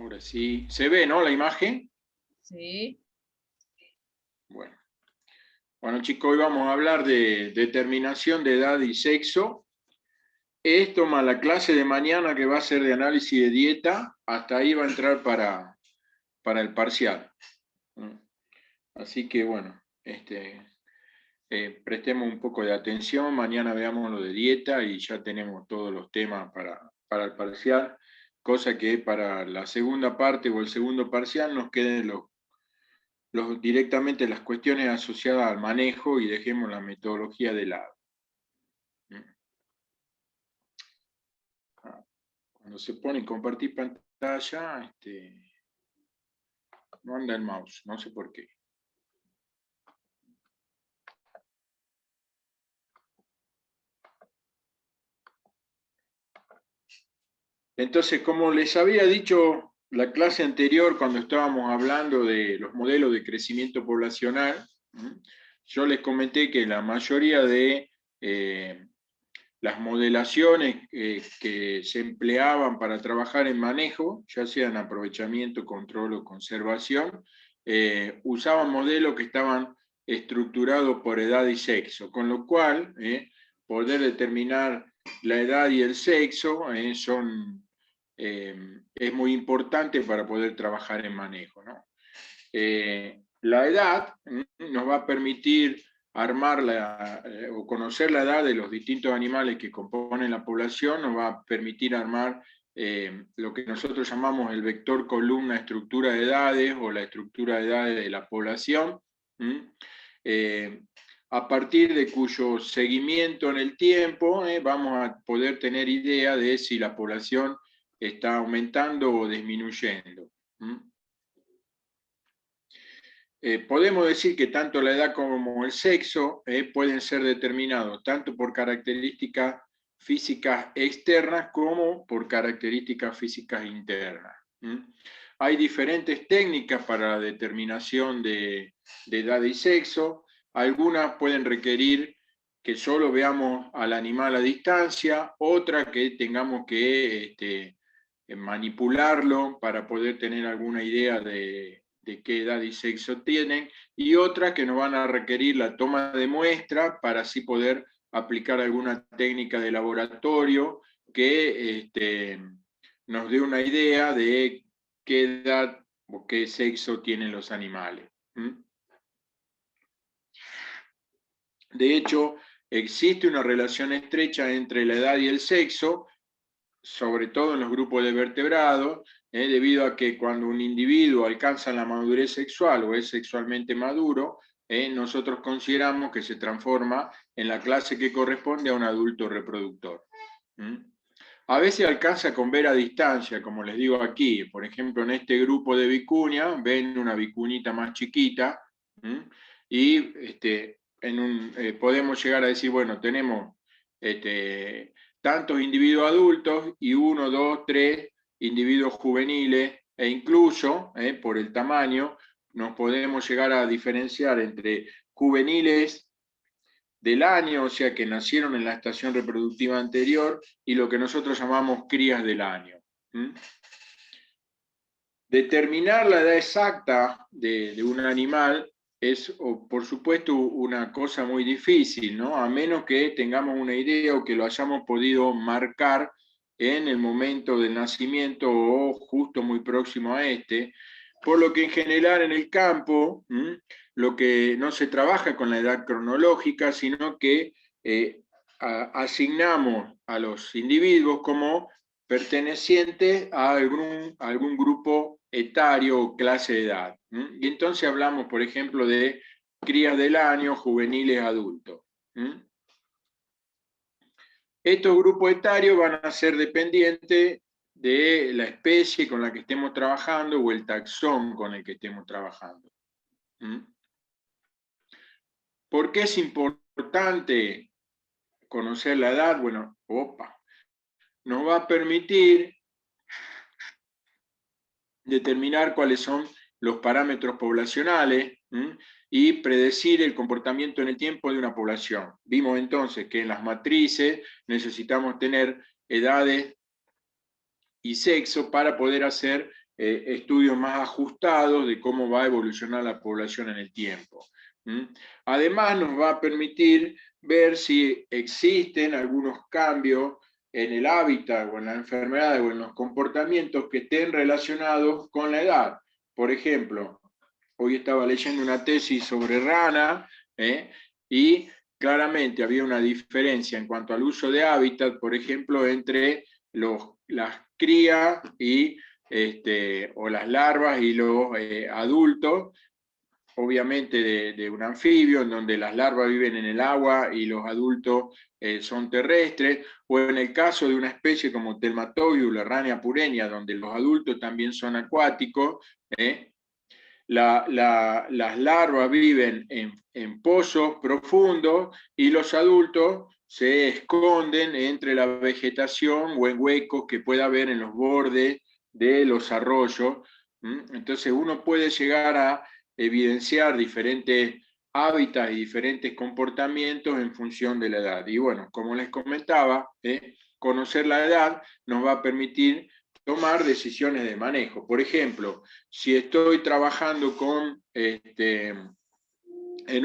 Ahora sí. ¿Se ve, no, la imagen? Sí. Bueno. Bueno, chicos, hoy vamos a hablar de determinación de edad y sexo. Esto más la clase de mañana que va a ser de análisis de dieta, hasta ahí va a entrar para el parcial. Así que, bueno, prestemos un poco de atención. Mañana veamos lo de dieta y ya tenemos todos los temas para el parcial, cosa que para la segunda parte o el segundo parcial nos queden directamente las cuestiones asociadas al manejo y dejemos la metodología de lado. Cuando se pone en compartir pantalla, no anda el mouse, no sé por qué. Entonces, como les había dicho la clase anterior, cuando estábamos hablando de los modelos de crecimiento poblacional, yo les comenté que la mayoría de las modelaciones que se empleaban para trabajar en manejo, ya sea en aprovechamiento, control o conservación, usaban modelos que estaban estructurados por edad y sexo, con lo cual poder determinar la edad y el sexo es muy importante para poder trabajar en manejo, ¿no? La edad nos va a permitir armar o conocer la edad de los distintos animales que componen la población, nos va a permitir armar lo que nosotros llamamos el vector columna estructura de edades o la estructura de edades de la población, a partir de cuyo seguimiento en el tiempo vamos a poder tener idea de si la población está aumentando o disminuyendo. Podemos decir que tanto la edad como el sexo pueden ser determinados tanto por características físicas externas como por características físicas internas. Hay diferentes técnicas para la determinación de edad y sexo. Algunas pueden requerir que solo veamos al animal a distancia, otras que tengamos que manipularlo para poder tener alguna idea de qué edad y sexo tienen, y otras que nos van a requerir la toma de muestra para así poder aplicar alguna técnica de laboratorio que nos dé una idea de qué edad o qué sexo tienen los animales. De hecho, existe una relación estrecha entre la edad y el sexo, sobre todo en los grupos de vertebrados, debido a que cuando un individuo alcanza la madurez sexual o es sexualmente maduro, nosotros consideramos que se transforma en la clase que corresponde a un adulto reproductor. A veces alcanza con ver a distancia, como les digo aquí, por ejemplo, en este grupo de vicuña, ven una vicuñita más chiquita, y podemos llegar a decir, bueno, tenemos tantos individuos adultos y 1, 2, 3 individuos juveniles, e incluso, por el tamaño, nos podemos llegar a diferenciar entre juveniles del año, o sea, que nacieron en la estación reproductiva anterior, y lo que nosotros llamamos crías del año. Determinar la edad exacta de un animal es, por supuesto, una cosa muy difícil, ¿no? A menos que tengamos una idea o que lo hayamos podido marcar en el momento del nacimiento o justo muy próximo a este, por lo que en general en el campo lo que no se trabaja con la edad cronológica, sino que asignamos a los individuos como pertenecientes a algún grupo etario o clase de edad. Y entonces hablamos, por ejemplo, de crías del año, juveniles, adultos. Estos grupos etarios van a ser dependientes de la especie con la que estemos trabajando o el taxón con el que estemos trabajando. ¿Por qué es importante conocer la edad? Bueno, nos va a permitir determinar cuáles son los parámetros poblacionales y predecir el comportamiento en el tiempo de una población. Vimos entonces que en las matrices necesitamos tener edades y sexo para poder hacer estudios más ajustados de cómo va a evolucionar la población en el tiempo. Además, nos va a permitir ver si existen algunos cambios en el hábitat o en las enfermedades o en los comportamientos que estén relacionados con la edad. Por ejemplo, hoy estaba leyendo una tesis sobre rana, y claramente había una diferencia en cuanto al uso de hábitat, por ejemplo, entre las crías y, o las larvas y los adultos, obviamente de un anfibio, en donde las larvas viven en el agua y los adultos son terrestres, o en el caso de una especie como Telmatobius, la rana pureña, donde los adultos también son acuáticos. Las larvas viven en pozos profundos y los adultos se esconden entre la vegetación o en huecos que pueda haber en los bordes de los arroyos. Entonces uno puede llegar a evidenciar diferentes hábitats y diferentes comportamientos en función de la edad. Y bueno, como les comentaba, conocer la edad nos va a permitir tomar decisiones de manejo. Por ejemplo, si estoy trabajando en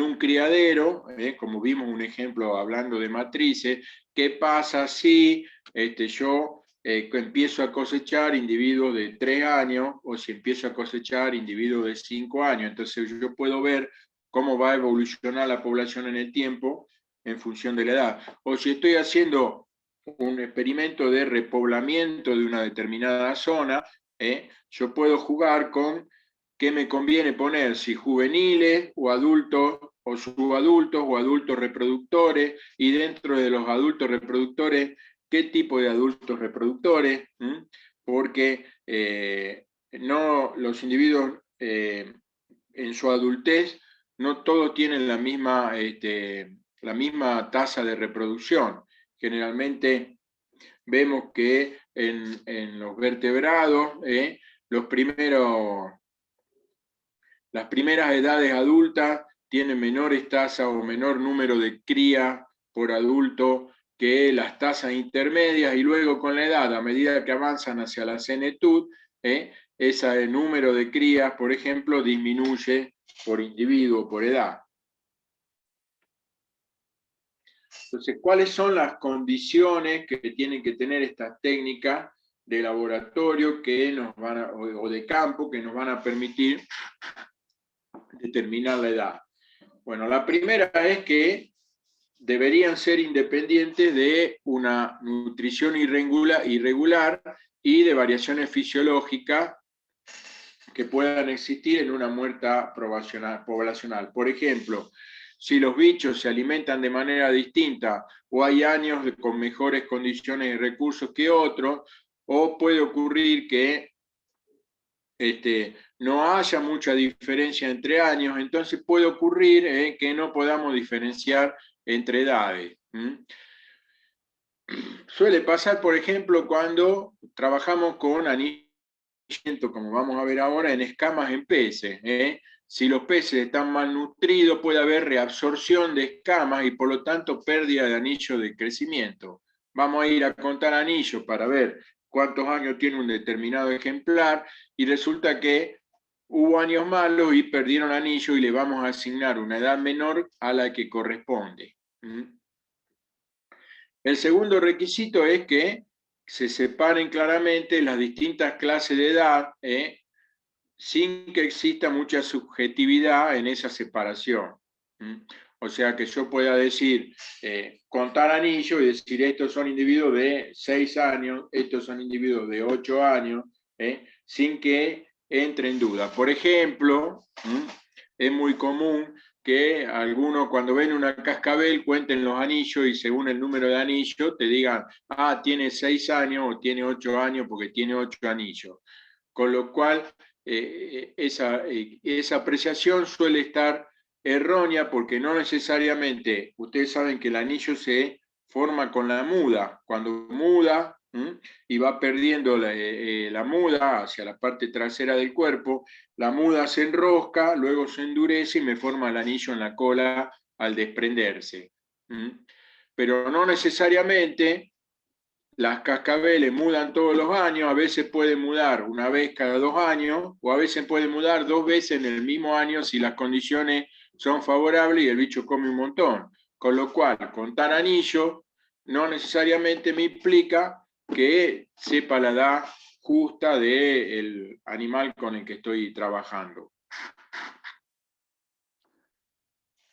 un criadero, como vimos un ejemplo hablando de matrices, ¿qué pasa si yo empiezo a cosechar individuos de 3 años o si empiezo a cosechar individuos de 5 años? Entonces yo puedo ver cómo va a evolucionar la población en el tiempo en función de la edad. O si estoy haciendo un experimento de repoblamiento de una determinada zona, yo puedo jugar con qué me conviene poner, si juveniles o adultos o subadultos o adultos reproductores, y dentro de los adultos reproductores, qué tipo de adultos reproductores, porque no, los individuos en su adultez no todos tienen la misma tasa de reproducción. Generalmente vemos que en los vertebrados, las primeras edades adultas tienen menores tasas o menor número de crías por adulto que las tasas intermedias, y luego con la edad, a medida que avanzan hacia la senetud, ese número de crías, por ejemplo, disminuye por individuo, por edad. Entonces, ¿cuáles son las condiciones que tienen que tener estas técnicas de laboratorio que nos van o de campo que nos van a permitir determinar la edad? Bueno, la primera es que deberían ser independientes de una nutrición irregular y de variaciones fisiológicas que puedan existir en una muestra poblacional. Por ejemplo, si los bichos se alimentan de manera distinta o hay años con mejores condiciones y recursos que otros, o puede ocurrir que no haya mucha diferencia entre años, entonces puede ocurrir que no podamos diferenciar entre edades. Suele pasar, por ejemplo, cuando trabajamos con anillos, como vamos a ver ahora, en escamas en peces. Si los peces están mal nutridos, puede haber reabsorción de escamas y por lo tanto pérdida de anillo de crecimiento. Vamos a ir a contar anillos para ver cuántos años tiene un determinado ejemplar, y resulta que hubo años malos y perdieron anillo, y le vamos a asignar una edad menor a la que corresponde. El segundo requisito es que se separen claramente las distintas clases de edad, sin que exista mucha subjetividad en esa separación. O sea, que yo pueda decir, contar anillos y decir, estos son individuos de 6 años, estos son individuos de 8 años, sin que entre en duda. Por ejemplo, es muy común que algunos, cuando ven una cascabel, cuenten los anillos y según el número de anillos te digan, tiene 6 años o tiene 8 años porque tiene 8 anillos. Con lo cual, esa apreciación suele estar errónea, porque no necesariamente, ustedes saben que el anillo se forma con la muda. Cuando muda y va perdiendo la muda hacia la parte trasera del cuerpo, la muda se enrosca, luego se endurece y me forma el anillo en la cola al desprenderse. Pero no necesariamente las cascabeles mudan todos los años, a veces puede mudar una vez cada 2 años, o a veces puede mudar 2 veces en el mismo año si las condiciones son favorables y el bicho come un montón. Con lo cual, contar anillo no necesariamente me implica que sepa la edad justa del animal con el que estoy trabajando.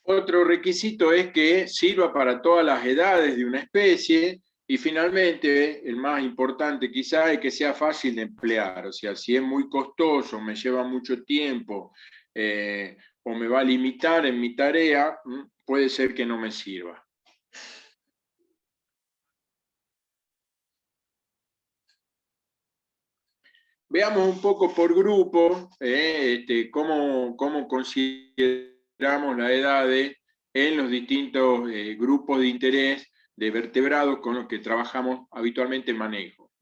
Otro requisito es que sirva para todas las edades de una especie y finalmente, el más importante quizá es que sea fácil de emplear. O sea, si es muy costoso, me lleva mucho tiempo o me va a limitar en mi tarea, puede ser que no me sirva. Veamos un poco por grupo cómo consideramos la edad en los distintos grupos de interés de vertebrados con los que trabajamos habitualmente en manejo.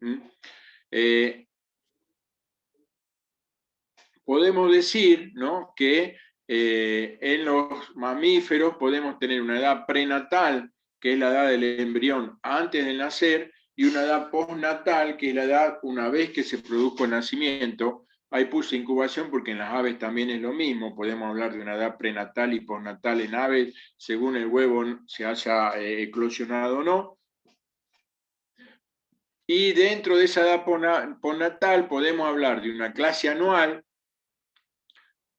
Podemos decir, ¿no?, que en los mamíferos podemos tener una edad prenatal, que es la edad del embrión antes de nacer, y una edad postnatal, que es la edad una vez que se produjo el nacimiento. Ahí puse incubación porque en las aves también es lo mismo, podemos hablar de una edad prenatal y postnatal en aves, según el huevo se haya eclosionado o no. Y dentro de esa edad postnatal podemos hablar de una clase anual,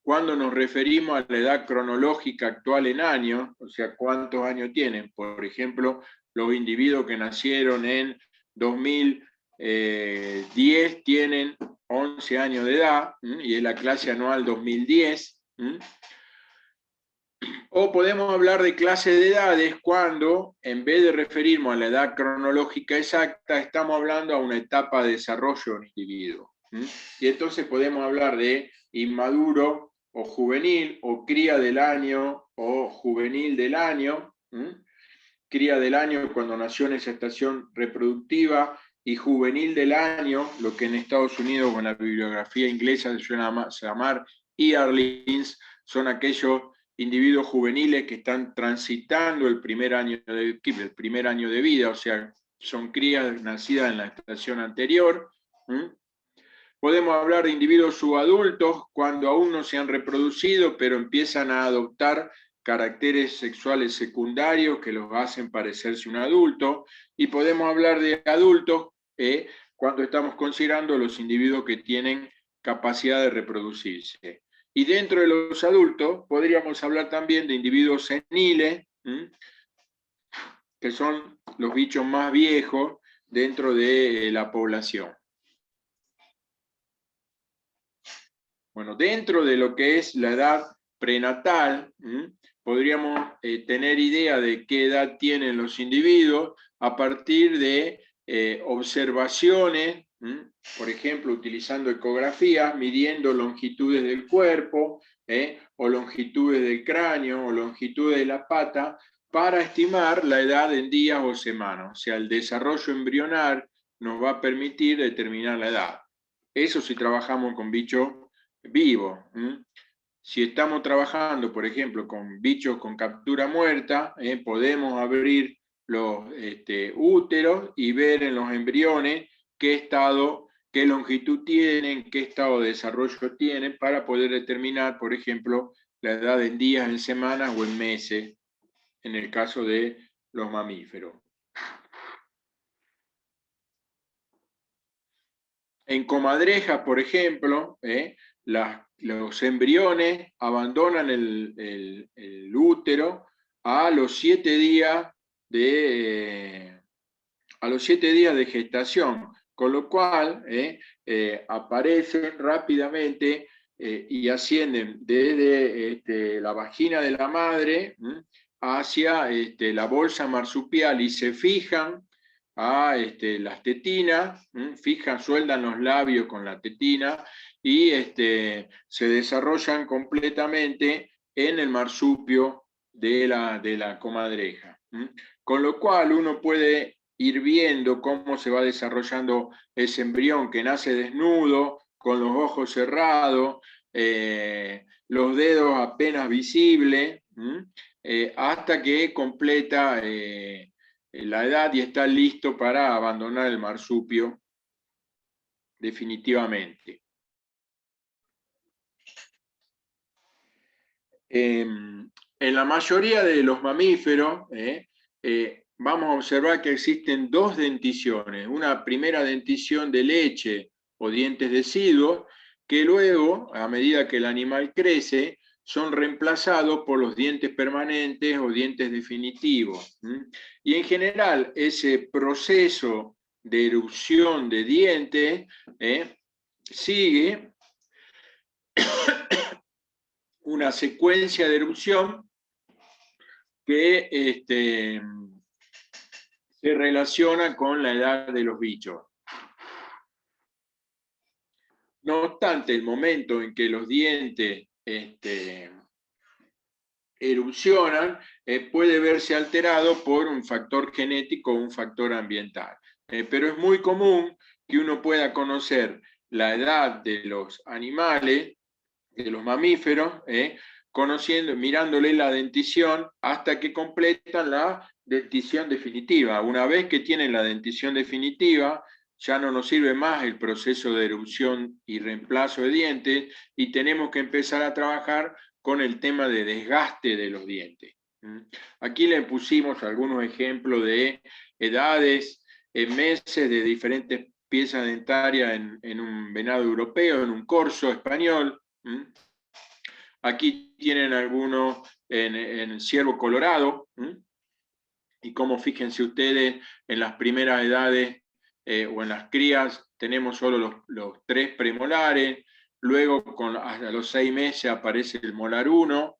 cuando nos referimos a la edad cronológica actual en años, o sea, cuántos años tienen. Por ejemplo, los individuos que nacieron en 2010 tienen 11 años de edad, y es la clase anual 2010. O podemos hablar de clase de edades cuando, en vez de referirnos a la edad cronológica exacta, estamos hablando a una etapa de desarrollo de un individuo. Y entonces podemos hablar de inmaduro o juvenil, o cría del año, o juvenil del año. Cría del año cuando nació en esa estación reproductiva, y juvenil del año, lo que en Estados Unidos con la bibliografía inglesa se suele llamar yearlings, son aquellos individuos juveniles que están transitando el primer año de vida, o sea, son crías nacidas en la estación anterior. Podemos hablar de individuos subadultos cuando aún no se han reproducido, pero empiezan a adoptar caracteres sexuales secundarios que los hacen parecerse un adulto, y podemos hablar de adultos cuando estamos considerando los individuos que tienen capacidad de reproducirse. Y dentro de los adultos podríamos hablar también de individuos seniles, que son los bichos más viejos dentro de la población. Bueno, dentro de lo que es la edad prenatal, podríamos tener idea de qué edad tienen los individuos a partir de observaciones, por ejemplo, utilizando ecografías, midiendo longitudes del cuerpo, o longitudes del cráneo, o longitudes de la pata, para estimar la edad en días o semanas. O sea, el desarrollo embrionar nos va a permitir determinar la edad. Eso si trabajamos con bichos vivos. Si estamos trabajando, por ejemplo, con bichos con captura muerta, podemos abrir los úteros y ver en los embriones qué longitud tienen, qué estado de desarrollo tienen, para poder determinar, por ejemplo, la edad en días, en semanas o en meses, en el caso de los mamíferos. En comadrejas, por ejemplo, los embriones abandonan el útero a los 7 días de gestación, con lo cual aparecen rápidamente y ascienden desde la vagina de la madre hacia la bolsa marsupial y se fijan a las tetinas, sueldan los labios con la tetina y se desarrollan completamente en el marsupio de la comadreja. Con lo cual uno puede ir viendo cómo se va desarrollando ese embrión que nace desnudo, con los ojos cerrados, los dedos apenas visibles, hasta que completa la edad y está listo para abandonar el marsupio definitivamente. En la mayoría de los mamíferos vamos a observar que existen dos denticiones. Una primera dentición de leche o dientes deciduos, que luego, a medida que el animal crece, son reemplazados por los dientes permanentes o dientes definitivos. Y en general, ese proceso de erupción de dientes sigue una secuencia de erupción que se relaciona con la edad de los bichos. No obstante, el momento en que los dientes erupcionan puede verse alterado por un factor genético o un factor ambiental. Pero es muy común que uno pueda conocer la edad de los animales, de los mamíferos, mirándole la dentición hasta que completan la dentición definitiva. Una vez que tienen la dentición definitiva, ya no nos sirve más el proceso de erupción y reemplazo de dientes y tenemos que empezar a trabajar con el tema de desgaste de los dientes. Aquí le pusimos algunos ejemplos de edades, meses de diferentes piezas dentarias en un venado europeo, en un corzo español. Aquí tienen algunos en el ciervo colorado, y como fíjense ustedes, en las primeras edades o en las crías tenemos solo los 3 premolares, luego hasta los 6 meses aparece el molar 1,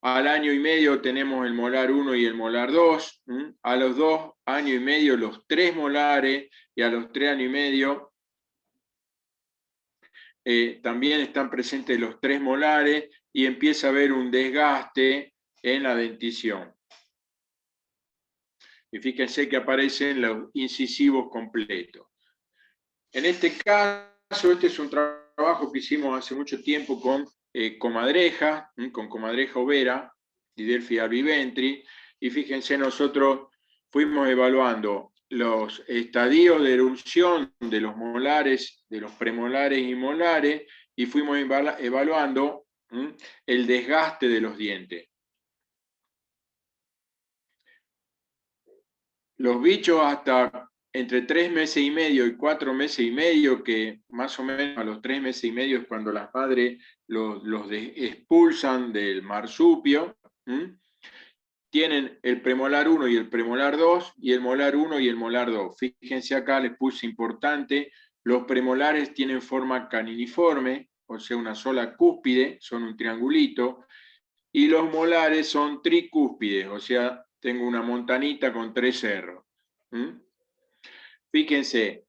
al año y medio tenemos el molar 1 y el molar 2, a los 2 años y medio los 3 molares, y a los 3 años y medio también están presentes los 3 molares y empieza a haber un desgaste en la dentición. Y fíjense que aparecen los incisivos completos. En este caso, este es un trabajo que hicimos hace mucho tiempo con comadreja overa, Didelphia albiventris, y fíjense, nosotros fuimos evaluando los estadios de erupción de los molares, de los premolares y molares, y fuimos evaluando el desgaste de los dientes. Los bichos hasta entre 3 meses y medio y 4 meses y medio, que más o menos a los 3 meses y medio es cuando las madres los expulsan del marsupio, tienen el premolar 1 y el premolar 2, y el molar 1 y el molar 2. Fíjense acá, les puse importante, los premolares tienen forma caniniforme, o sea, una sola cúspide, son un triangulito, y los molares son tricúspides, o sea, tengo una montanita con 3 cerros. Fíjense,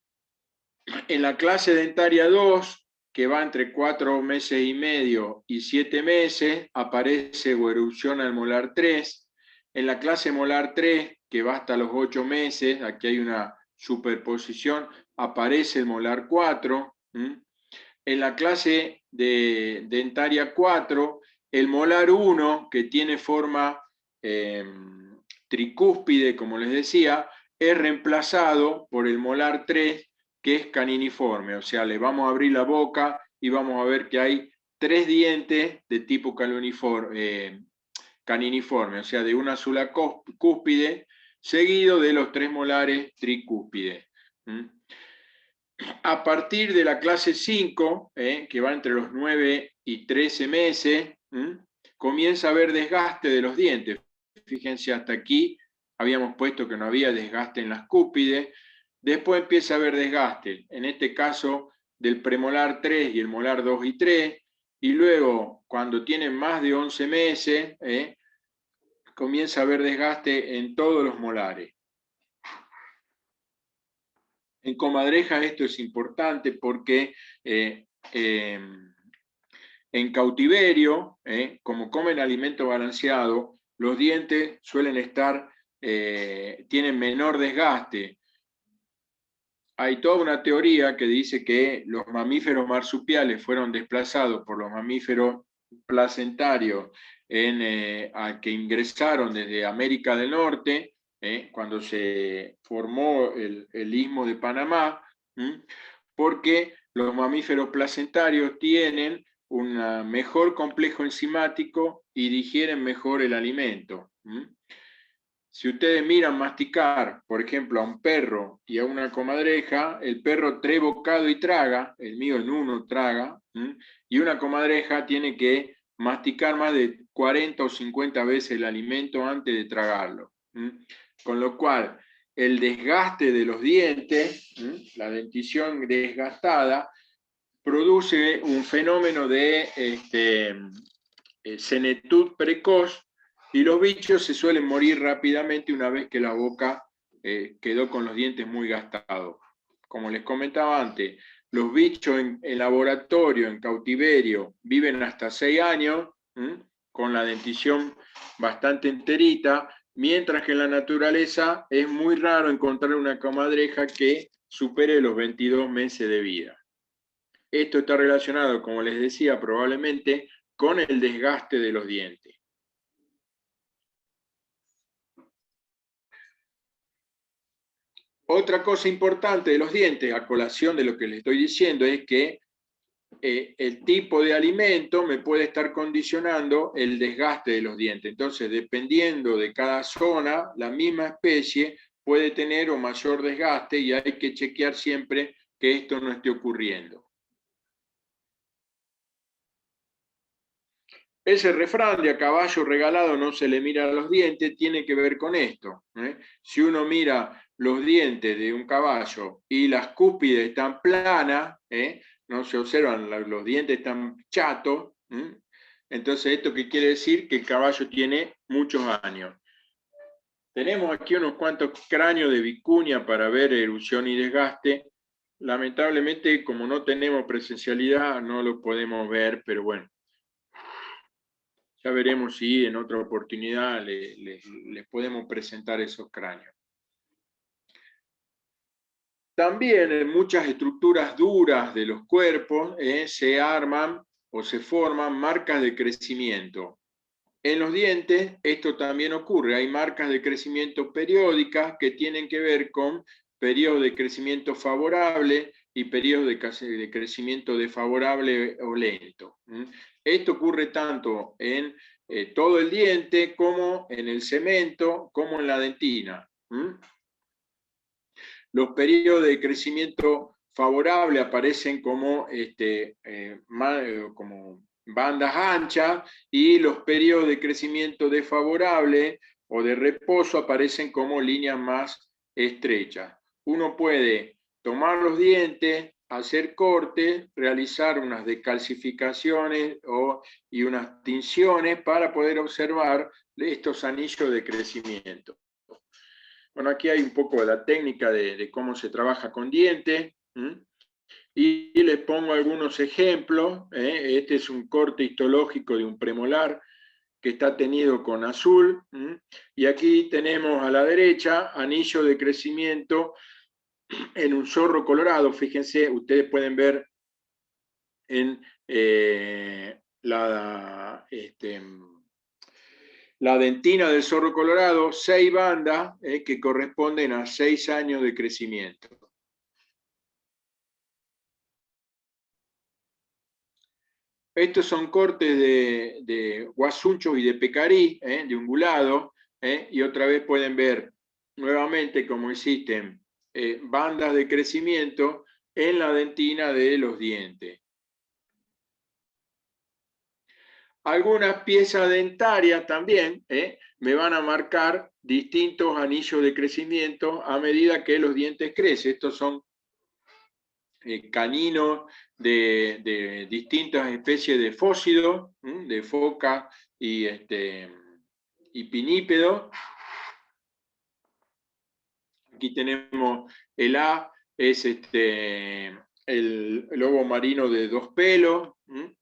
en la clase dentaria 2, que va entre 4 meses y medio y 7 meses, aparece o erupciona el molar 3. En la clase molar 3, que va hasta los 8 meses, aquí hay una superposición, aparece el molar 4. En la clase de dentaria 4, el molar 1, que tiene forma tricúspide, como les decía, es reemplazado por el molar 3, que es caniniforme, o sea, le vamos a abrir la boca y vamos a ver que hay 3 dientes de tipo caniniforme, o sea, de una sola cúspide, seguido de los 3 molares tricúspides. A partir de la clase 5, que va entre los 9 y 13 meses, comienza a haber desgaste de los dientes. Fíjense, hasta aquí habíamos puesto que no había desgaste en las cúspides. Después empieza a haber desgaste, en este caso del premolar 3 y el molar 2 y 3, y luego, cuando tienen más de 11 meses, comienza a haber desgaste en todos los molares. En comadrejas esto es importante porque en cautiverio, como comen alimento balanceado, los dientes suelen tienen menor desgaste. Hay toda una teoría que dice que los mamíferos marsupiales fueron desplazados por los mamíferos placentarios que ingresaron desde América del Norte, cuando se formó el Istmo de Panamá, porque los mamíferos placentarios tienen un mejor complejo enzimático y digieren mejor el alimento. Si ustedes miran masticar, por ejemplo, a un perro y a una comadreja, el perro 3 bocados y traga, el mío en uno traga, y una comadreja tiene que masticar más de 40 o 50 veces el alimento antes de tragarlo. Con lo cual, el desgaste de los dientes, la dentición desgastada, produce un fenómeno de senetud precoz, y los bichos se suelen morir rápidamente una vez que la boca quedó con los dientes muy gastados. Como les comentaba antes, los bichos en laboratorio, en cautiverio, viven hasta 6 años, con la dentición bastante enterita, mientras que en la naturaleza es muy raro encontrar una comadreja que supere los 22 meses de vida. Esto está relacionado, como les decía, probablemente con el desgaste de los dientes. Otra cosa importante de los dientes, a colación de lo que les estoy diciendo, es que el tipo de alimento me puede estar condicionando el desgaste de los dientes. Entonces, dependiendo de cada zona, la misma especie puede tener o mayor desgaste, y hay que chequear siempre que esto no esté ocurriendo. Ese refrán de a caballo regalado no se le mira los dientes tiene que ver con esto. Si uno mira los dientes de un caballo y las cúspides están planas, no se observan, los dientes están chatos, entonces esto qué quiere decir, que el caballo tiene muchos años. Tenemos aquí unos cuantos cráneos de vicuña para ver erosión y desgaste. Lamentablemente, como no tenemos presencialidad, no lo podemos ver, pero bueno, ya veremos si en otra oportunidad les podemos presentar esos cráneos. También en muchas estructuras duras de los cuerpos se arman o se forman marcas de crecimiento. En los dientes esto también ocurre, hay marcas de crecimiento periódicas que tienen que ver con periodos de crecimiento favorable y periodos de crecimiento desfavorable o lento. Esto ocurre tanto en todo el diente como en el cemento, como en la dentina. Los periodos de crecimiento favorable aparecen como, como bandas anchas, y los periodos de crecimiento desfavorable o de reposo aparecen como líneas más estrechas. Uno puede tomar los dientes, hacer cortes, realizar unas descalcificaciones y unas tinciones para poder observar estos anillos de crecimiento. Bueno, aquí hay un poco de la técnica de cómo se trabaja con dientes, y les pongo algunos ejemplos. Este es un corte histológico de un premolar que está tenido con azul, y aquí tenemos a la derecha anillo de crecimiento en un zorro colorado. Fíjense, ustedes pueden ver en la dentina del zorro colorado 6 bandas que corresponden a 6 años de crecimiento. Estos son cortes de guasunchos y de pecarí, de ungulado, y otra vez pueden ver nuevamente cómo existen bandas de crecimiento en la dentina de los dientes. Algunas piezas dentarias también me van a marcar distintos anillos de crecimiento a medida que los dientes crecen. Estos son caninos de distintas especies de fósidos, de foca y pinípedo. Aquí tenemos el A, es el lobo marino de 2 pelos,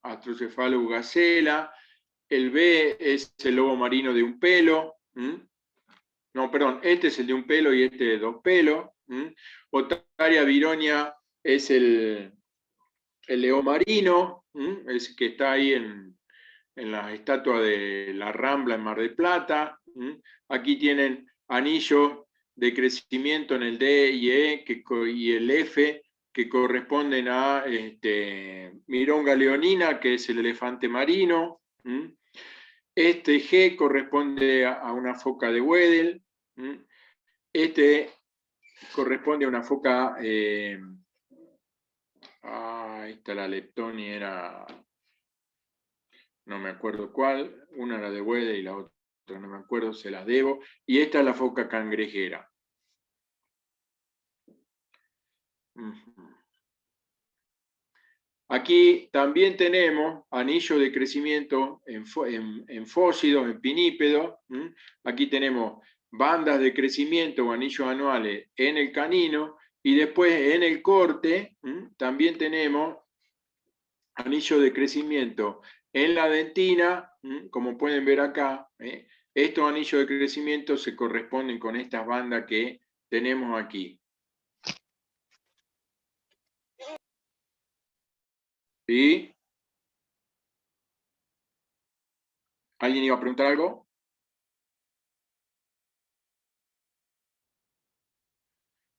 Astrocephalus gacela. El B es el lobo marino de 1 pelo. No, perdón, este es el de 1 pelo y este de 2 pelos. Otaria vironia es el león marino, es que está ahí en la estatua de la Rambla en Mar del Plata. Aquí tienen anillos de crecimiento en el D y E y el F, que corresponden a Mironga leonina, que es el elefante marino. Este G corresponde a una foca de Weddell. Este corresponde a una foca, esta la Leptoni era, no me acuerdo cuál, una era de Weddell y la otra no me acuerdo, se las debo, y esta es la foca cangrejera. Aquí también tenemos anillo de crecimiento en fósidos, en pinípedos. Aquí tenemos bandas de crecimiento o anillos anuales en el canino, y después en el corte también tenemos anillo de crecimiento en la dentina, como pueden ver acá. Estos anillos de crecimiento se corresponden con estas bandas que tenemos aquí. ¿Sí? ¿Alguien iba a preguntar algo?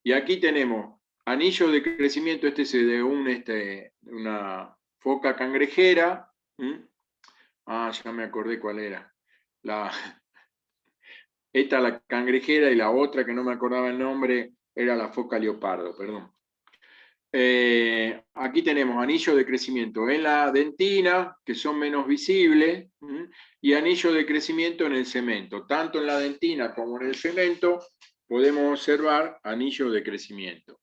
Y aquí tenemos anillo de crecimiento, este es de una foca cangrejera. Ya me acordé cuál era. Esta la cangrejera, y la otra que no me acordaba el nombre era la foca leopardo, perdón. Aquí tenemos anillo de crecimiento en la dentina, que son menos visibles, y anillo de crecimiento en el cemento. Tanto en la dentina como en el cemento podemos observar anillo de crecimiento.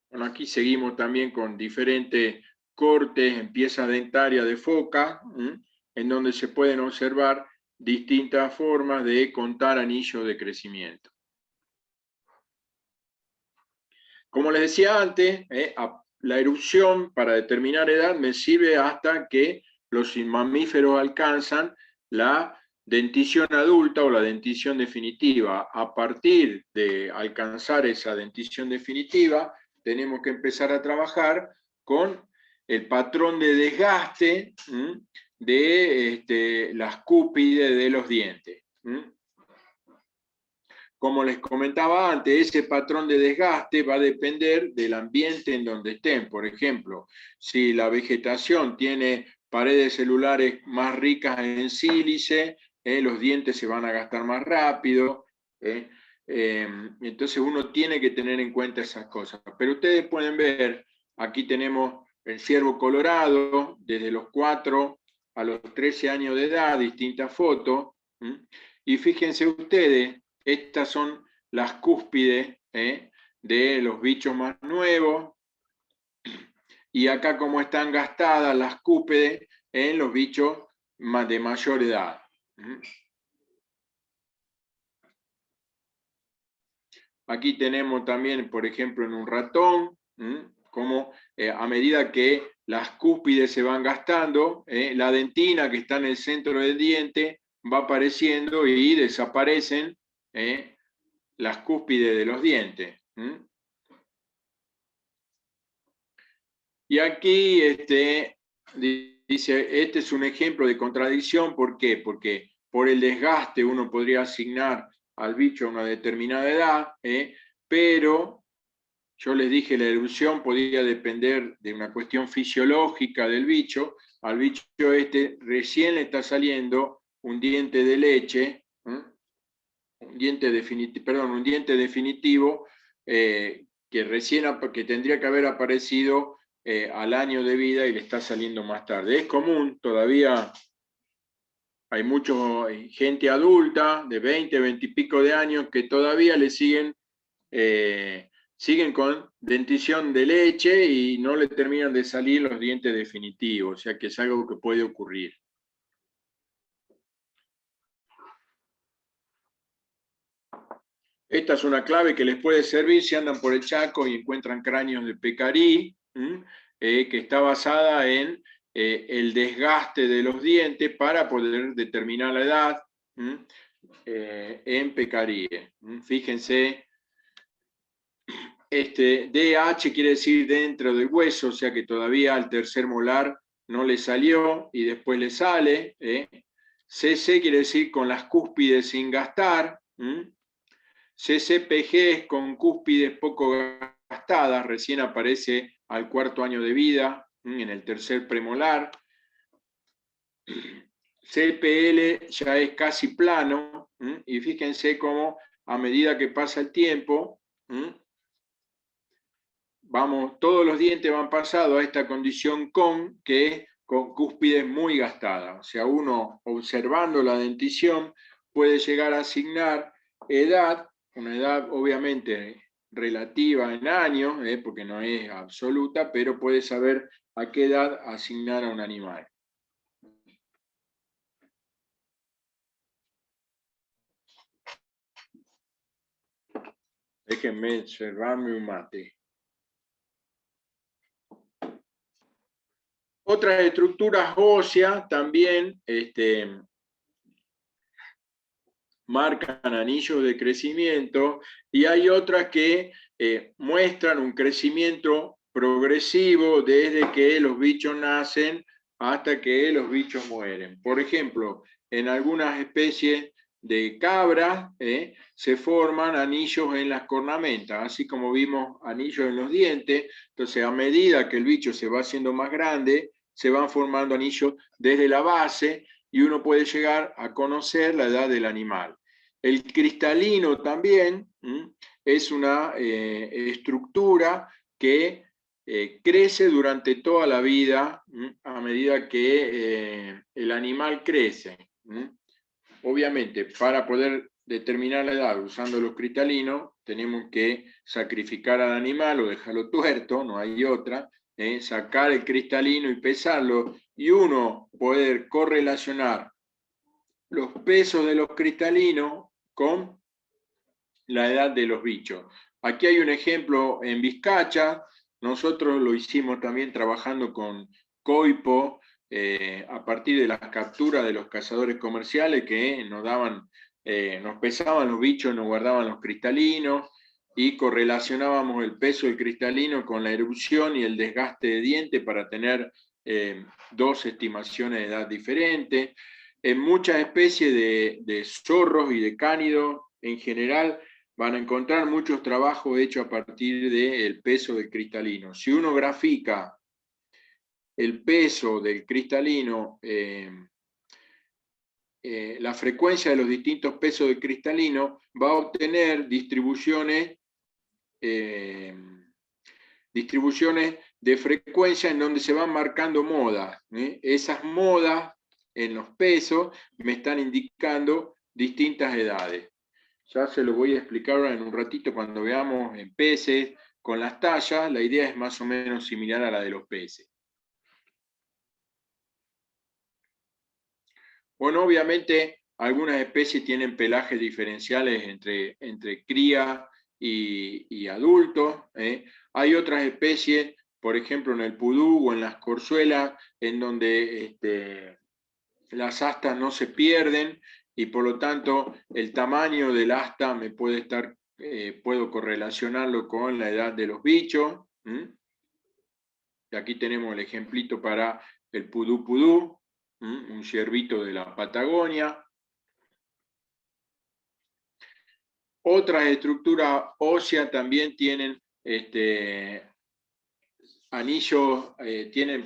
Bueno, aquí seguimos también con diferentes cortes en pieza dentaria de foca, en donde se pueden observar distintas formas de contar anillos de crecimiento. Como les decía antes, la erupción para determinar edad me sirve hasta que los mamíferos alcanzan la dentición adulta o la dentición definitiva. A partir de alcanzar esa dentición definitiva, tenemos que empezar a trabajar con el patrón de desgaste de las cúspides de los dientes. Como les comentaba antes, ese patrón de desgaste va a depender del ambiente en donde estén. Por ejemplo, si la vegetación tiene paredes celulares más ricas en sílice, los dientes se van a gastar más rápido. Entonces uno tiene que tener en cuenta esas cosas. Pero ustedes pueden ver, aquí tenemos el ciervo colorado, desde los 4 a los 13 años de edad, distintas fotos. Y fíjense ustedes, estas son las cúspides de los bichos más nuevos. Y acá como están gastadas las cúspides en los bichos de mayor edad. Aquí tenemos también, por ejemplo, en un ratón, como a medida que las cúspides se van gastando, la dentina que está en el centro del diente va apareciendo y desaparecen las cúspides de los dientes. Y aquí dice, este es un ejemplo de contradicción. ¿Por qué? Porque por el desgaste uno podría asignar al bicho a una determinada edad, pero yo les dije la erupción podía depender de una cuestión fisiológica del bicho. Al bicho recién le está saliendo un diente de leche, un diente definitivo que tendría que haber aparecido al año de vida y le está saliendo más tarde. Es común, todavía hay mucha gente adulta de 20, 20 y pico de años que todavía le siguen con dentición de leche y no le terminan de salir los dientes definitivos, o sea que es algo que puede ocurrir. Esta es una clave que les puede servir si andan por el Chaco y encuentran cráneos de pecarí, que está basada en el desgaste de los dientes para poder determinar la edad en pecaríes. Fíjense, DH quiere decir dentro del hueso, o sea que todavía al tercer molar no le salió y después le sale. CC quiere decir con las cúspides sin gastar. CCPG es con cúspides poco gastadas, recién aparece al cuarto año de vida, en el tercer premolar. CPL ya es casi plano, y fíjense cómo a medida que pasa el tiempo, todos los dientes van pasando a esta condición que es con cúspides muy gastadas. O sea, uno observando la dentición puede llegar a asignar edad, una edad obviamente relativa en años, porque no es absoluta, pero puede saber a qué edad asignar a un animal. Déjenme servarme un mate. Otras estructuras óseas también marcan anillos de crecimiento, y hay otras que muestran un crecimiento progresivo desde que los bichos nacen hasta que los bichos mueren. Por ejemplo, en algunas especies de cabras se forman anillos en las cornamentas, así como vimos anillos en los dientes. Entonces, a medida que el bicho se va haciendo más grande, se van formando anillos desde la base, y uno puede llegar a conocer la edad del animal. El cristalino también es una estructura que crece durante toda la vida a medida que el animal crece. Obviamente, para poder determinar la edad usando los cristalinos, tenemos que sacrificar al animal o dejarlo tuerto, no hay otra, sacar el cristalino y pesarlo, y uno poder correlacionar los pesos de los cristalinos con la edad de los bichos. Aquí hay un ejemplo en vizcacha. Nosotros lo hicimos también trabajando con coipo, a partir de las capturas de los cazadores comerciales que nos pesaban los bichos, nos guardaban los cristalinos, y correlacionábamos el peso del cristalino con la erupción y el desgaste de diente para tener dos estimaciones de edad diferentes. En muchas especies de zorros y de cánidos en general van a encontrar muchos trabajos hechos a partir del peso del cristalino. Si uno grafica el peso del cristalino, la frecuencia de los distintos pesos del cristalino, va a obtener distribuciones de frecuencia en donde se van marcando modas. Esas modas en los pesos me están indicando distintas edades. Ya se lo voy a explicar ahora en un ratito cuando veamos en peces con las tallas. La idea es más o menos similar a la de los peces. Bueno, obviamente algunas especies tienen pelajes diferenciales entre cría y adultos. Hay otras especies, por ejemplo en el pudú o en las corzuelas, en donde las astas no se pierden, y por lo tanto el tamaño del asta puedo correlacionarlo con la edad de los bichos. Y aquí tenemos el ejemplito para el pudú pudú, un ciervito de la Patagonia. Otras estructuras óseas también tienen anillos, tienen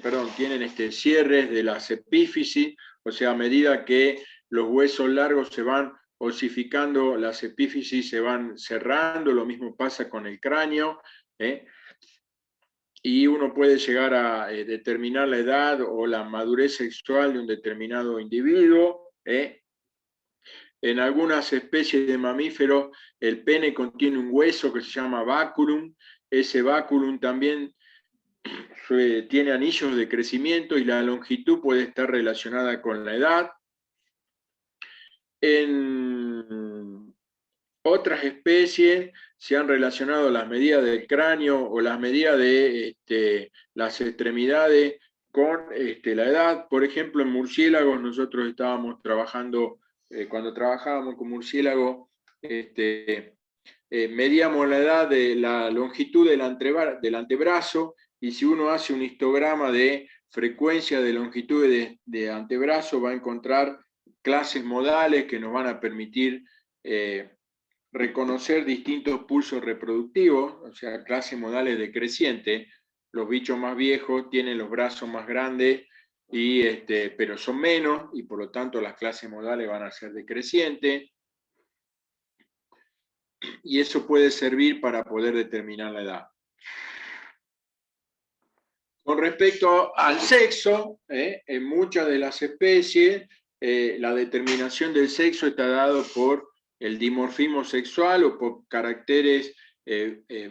cierres de las epífisis, o sea, a medida que los huesos largos se van osificando, las epífisis se van cerrando. Lo mismo pasa con el cráneo, y uno puede llegar a determinar la edad o la madurez sexual de un determinado individuo. En algunas especies de mamíferos, el pene contiene un hueso que se llama baculum. Ese baculum también tiene anillos de crecimiento, y la longitud puede estar relacionada con la edad. En otras especies se han relacionado las medidas del cráneo o las medidas de las extremidades con la edad. Por ejemplo, en murciélagos nosotros estábamos trabajando, cuando trabajábamos con murciélagos, medíamos la edad de la longitud del antebrazo, y si uno hace un histograma de frecuencia de longitud de antebrazo, va a encontrar clases modales que nos van a permitir reconocer distintos pulsos reproductivos, o sea, clases modales decrecientes. Los bichos más viejos tienen los brazos más grandes, pero son menos, y por lo tanto las clases modales van a ser decrecientes, y eso puede servir para poder determinar la edad. Con respecto al sexo, en muchas de las especies, la determinación del sexo está dado por el dimorfismo sexual o por caracteres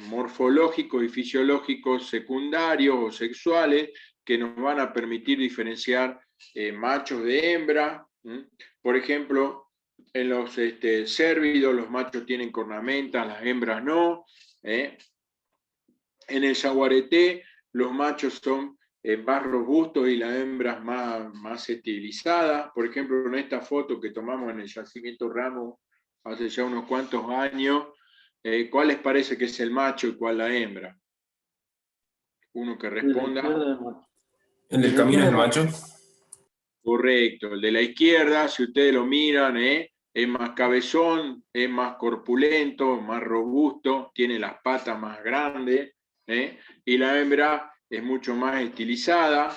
morfológicos y fisiológicos secundarios o sexuales que nos van a permitir diferenciar machos de hembra. Por ejemplo, en los cérvidos los machos tienen cornamentas, las hembras no. En el yaguareté los machos son más robustos y las hembras más estilizadas. Por ejemplo, en esta foto que tomamos en el yacimiento Ramos hace ya unos cuantos años, ¿cuál les parece que es el macho y cuál la hembra? Uno que responda. ¿El del camino es el macho? Correcto, el de la izquierda, si ustedes lo miran, es más cabezón, es más corpulento, más robusto, tiene las patas más grandes, y la hembra es mucho más estilizada.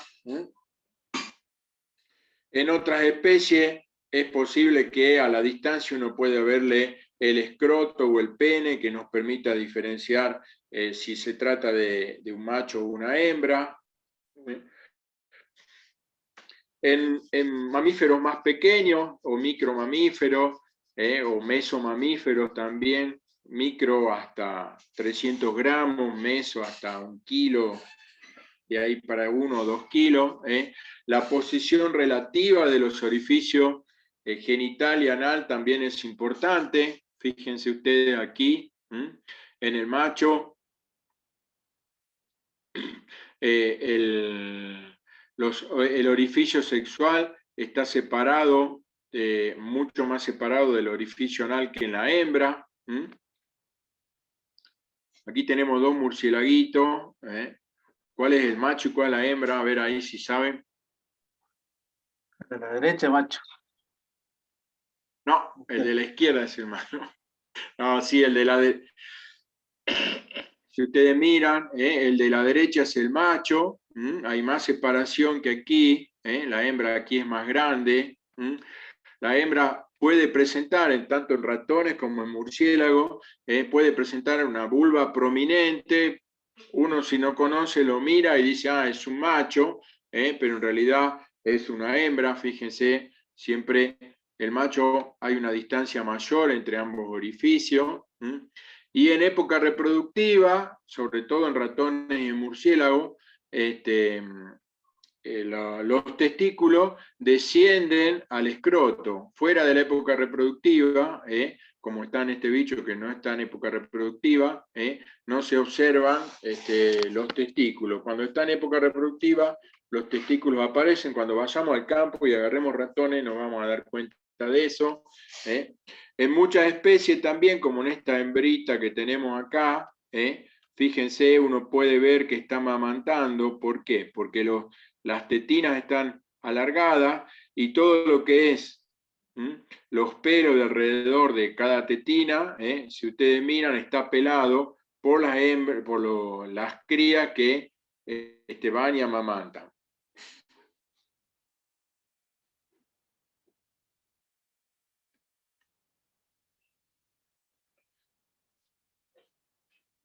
En otras especies es posible que a la distancia uno pueda verle el escroto o el pene, que nos permita diferenciar si se trata de un macho o una hembra. En mamíferos más pequeños, o micromamíferos, o mesomamíferos también, micro hasta 300 gramos, meso hasta 1 kilo, de ahí para 1 o 2 kilos. La posición relativa de los orificios genital y anal también es importante. Fíjense ustedes aquí, en el macho, el orificio sexual está separado, mucho más separado del orificio anal que en la hembra. Aquí tenemos 2 murciélaguitos. ¿Cuál es el macho y cuál es la hembra? A ver ahí si saben. De la derecha, macho. No, el de la izquierda es el macho. No, sí, el de la derecha. Si ustedes miran, el de la derecha es el macho, hay más separación que aquí, la hembra aquí es más grande. La hembra puede presentar, tanto en ratones como en murciélagos, puede presentar una vulva prominente. Uno, si no conoce, lo mira y dice, es un macho, pero en realidad es una hembra. Fíjense, siempre el macho hay una distancia mayor entre ambos orificios. Y en época reproductiva, sobre todo en ratones y en murciélagos, los testículos descienden al escroto. Fuera de la época reproductiva, como está en este bicho que no está en época reproductiva, no se observan los testículos. Cuando está en época reproductiva, los testículos aparecen. Cuando vayamos al campo y agarremos ratones, nos vamos a dar cuenta de eso. En muchas especies también, como en esta hembrita que tenemos acá, fíjense, uno puede ver que está amamantando. ¿Por qué? Porque las tetinas están alargadas y todo lo que es los pelos de alrededor de cada tetina, si ustedes miran, está pelado por las hembras, por las crías que van y amamantan.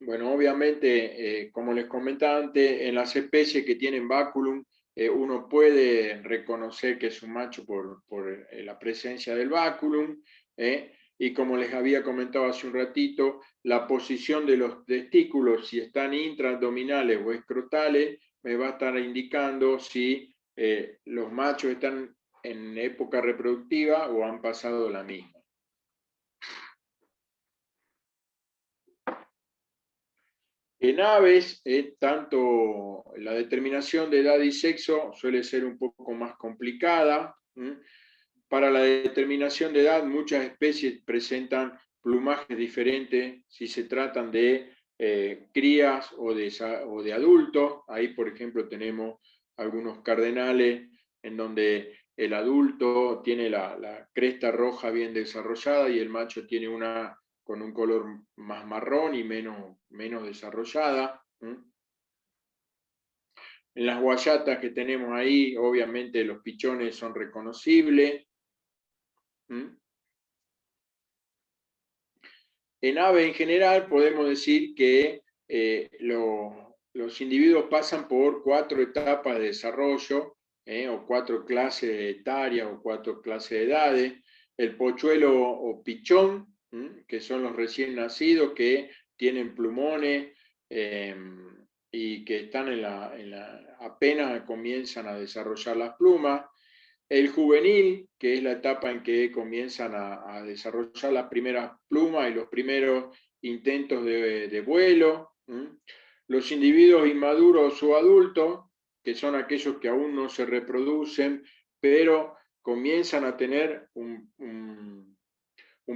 Bueno, obviamente, como les comentaba antes, en las especies que tienen baculum, uno puede reconocer que es un macho por la presencia del baculum, y como les había comentado hace un ratito, la posición de los testículos, si están intraabdominales o escrotales, me va a estar indicando si los machos están en época reproductiva o han pasado la misma. En aves, tanto la determinación de edad y sexo suele ser un poco más complicada. Para la determinación de edad, muchas especies presentan plumajes diferentes si se tratan de crías o de adultos. Ahí, por ejemplo, tenemos algunos cardenales en donde el adulto tiene la cresta roja bien desarrollada y el macho tiene una con un color más marrón y menos desarrollada. En las guayatas que tenemos ahí, obviamente los pichones son reconocibles. En aves en general podemos decir que los individuos pasan por 4 etapas de desarrollo, o 4 clases etarias o 4 clases de edades. El pochuelo o pichón, que son los recién nacidos que tienen plumones y que están apenas comienzan a desarrollar las plumas. El juvenil, que es la etapa en que comienzan a desarrollar las primeras plumas y los primeros intentos de vuelo. Los individuos inmaduros o adultos, que son aquellos que aún no se reproducen, pero comienzan a tener un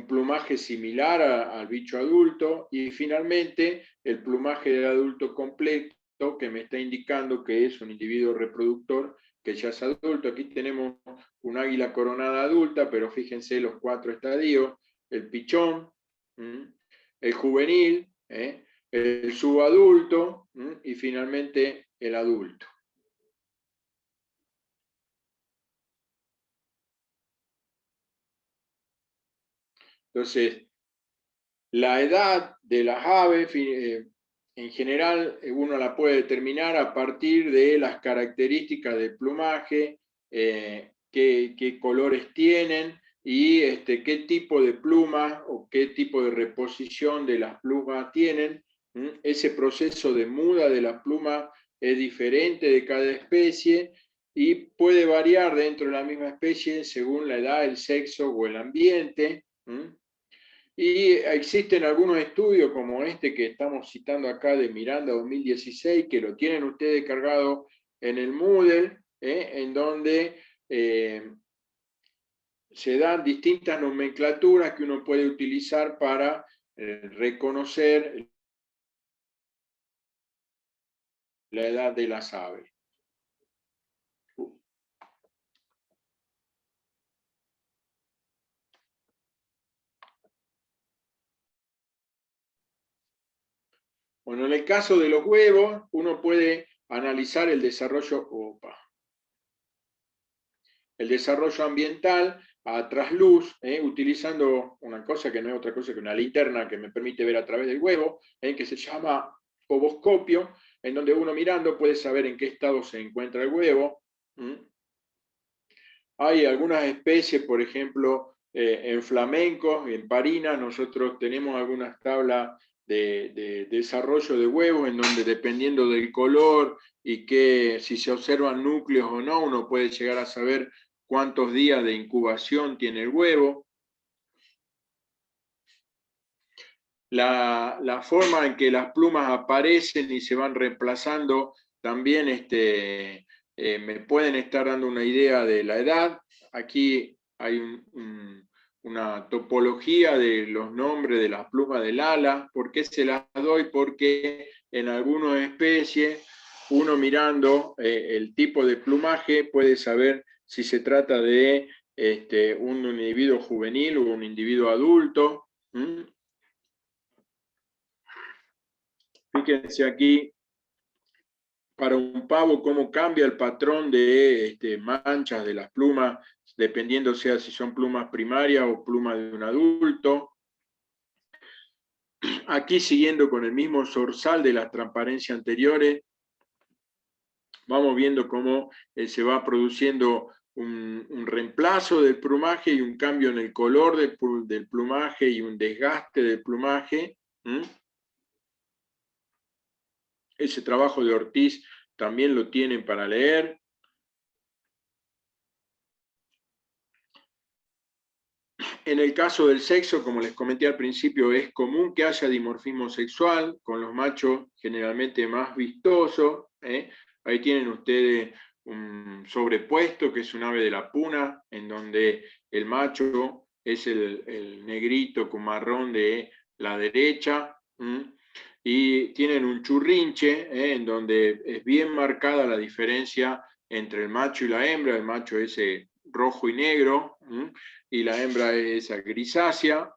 plumaje similar al bicho adulto. Y finalmente el plumaje del adulto completo, que me está indicando que es un individuo reproductor que ya es adulto. Aquí tenemos un águila coronada adulta, pero fíjense los 4 estadios: el pichón, el juvenil, el subadulto y finalmente el adulto. Entonces, la edad de las aves, en general, uno la puede determinar a partir de las características del plumaje, qué colores tienen y qué tipo de pluma o qué tipo de reposición de las plumas tienen. Ese proceso de muda de las plumas es diferente de cada especie y puede variar dentro de la misma especie según la edad, el sexo o el ambiente. Y existen algunos estudios como este que estamos citando acá de Miranda 2016, que lo tienen ustedes cargado en el Moodle, en donde se dan distintas nomenclaturas que uno puede utilizar para reconocer la edad de las aves. Bueno, en el caso de los huevos, uno puede analizar el desarrollo, el desarrollo ambiental a trasluz, utilizando una cosa que no es otra cosa que una linterna que me permite ver a través del huevo, que se llama ovoscopio, en donde uno mirando puede saber en qué estado se encuentra el huevo. Hay algunas especies, por ejemplo, en flamencos, en parinas, nosotros tenemos algunas tablas de desarrollo de huevos, en donde dependiendo del color y si se observan núcleos o no, uno puede llegar a saber cuántos días de incubación tiene el huevo. La forma en que las plumas aparecen y se van reemplazando también me pueden estar dando una idea de la edad. Aquí hay una topología de los nombres de las plumas del ala. ¿Por qué se las doy? Porque en algunas especies, uno mirando el tipo de plumaje puede saber si se trata de un individuo juvenil o un individuo adulto. Fíjense aquí, para un pavo, cómo cambia el patrón de manchas de las plumas, dependiendo sea si son plumas primarias o plumas de un adulto. Aquí, siguiendo con el mismo zorzal de las transparencias anteriores, vamos viendo cómo se va produciendo un reemplazo del plumaje y un cambio en el color del plumaje y un desgaste del plumaje. Ese trabajo de Ortiz también lo tienen para leer. En el caso del sexo, como les comenté al principio, es común que haya dimorfismo sexual, con los machos generalmente más vistosos. Ahí tienen ustedes un sobrepuesto, que es un ave de la puna, en donde el macho es el negrito con marrón de la derecha, y tienen un churrinche, en donde es bien marcada la diferencia entre el macho y la hembra. El macho es rojo y negro, y la hembra es esa grisácea.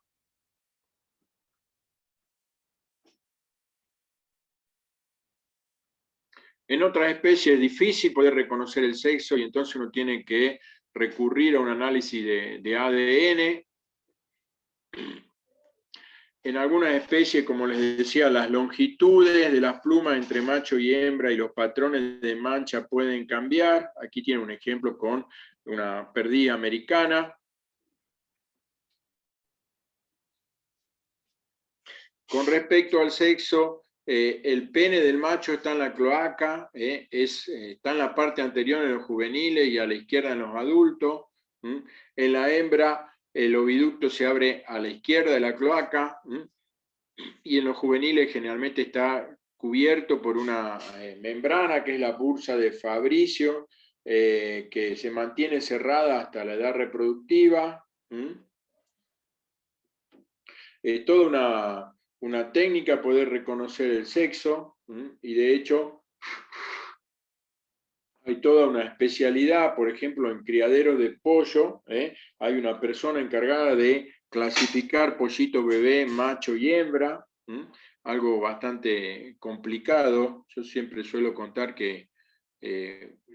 En otras especies es difícil poder reconocer el sexo y entonces uno tiene que recurrir a un análisis de ADN. En algunas especies, como les decía, las longitudes de las plumas entre macho y hembra y los patrones de mancha pueden cambiar. Aquí tiene un ejemplo con una perdida americana. Con respecto al sexo, el pene del macho está en la cloaca, está en la parte anterior en los juveniles y a la izquierda en los adultos. En la hembra, el oviducto se abre a la izquierda de la cloaca, y en los juveniles generalmente está cubierto por una membrana, que es la bursa de Fabricio, que se mantiene cerrada hasta la edad reproductiva. Es toda una técnica poder reconocer el sexo, y de hecho hay toda una especialidad. Por ejemplo, en criaderos de pollo, hay una persona encargada de clasificar pollito bebé, macho y hembra, algo bastante complicado. Yo siempre suelo contar que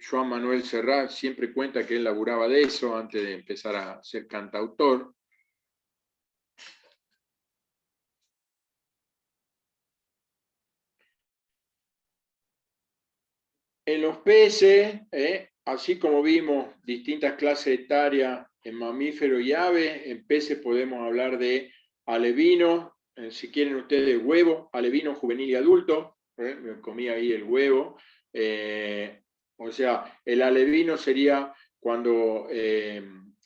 Joan Manuel Serrat siempre cuenta que él laburaba de eso antes de empezar a ser cantautor. En los peces, así como vimos distintas clases etarias en mamíferos y aves, en peces podemos hablar de alevino, si quieren ustedes huevo, alevino juvenil y adulto, me comí ahí el huevo, o sea, el alevino sería cuando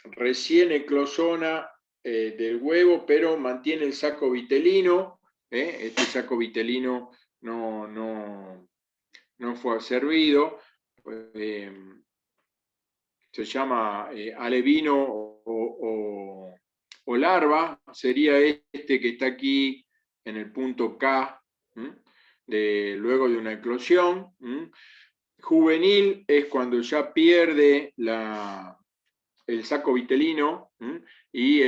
recién eclosiona del huevo, pero mantiene el saco vitelino, este saco vitelino no fue servido, se llama alevino o larva, sería este que está aquí en el punto K, luego de una eclosión. Juvenil es cuando ya pierde el saco vitelino, y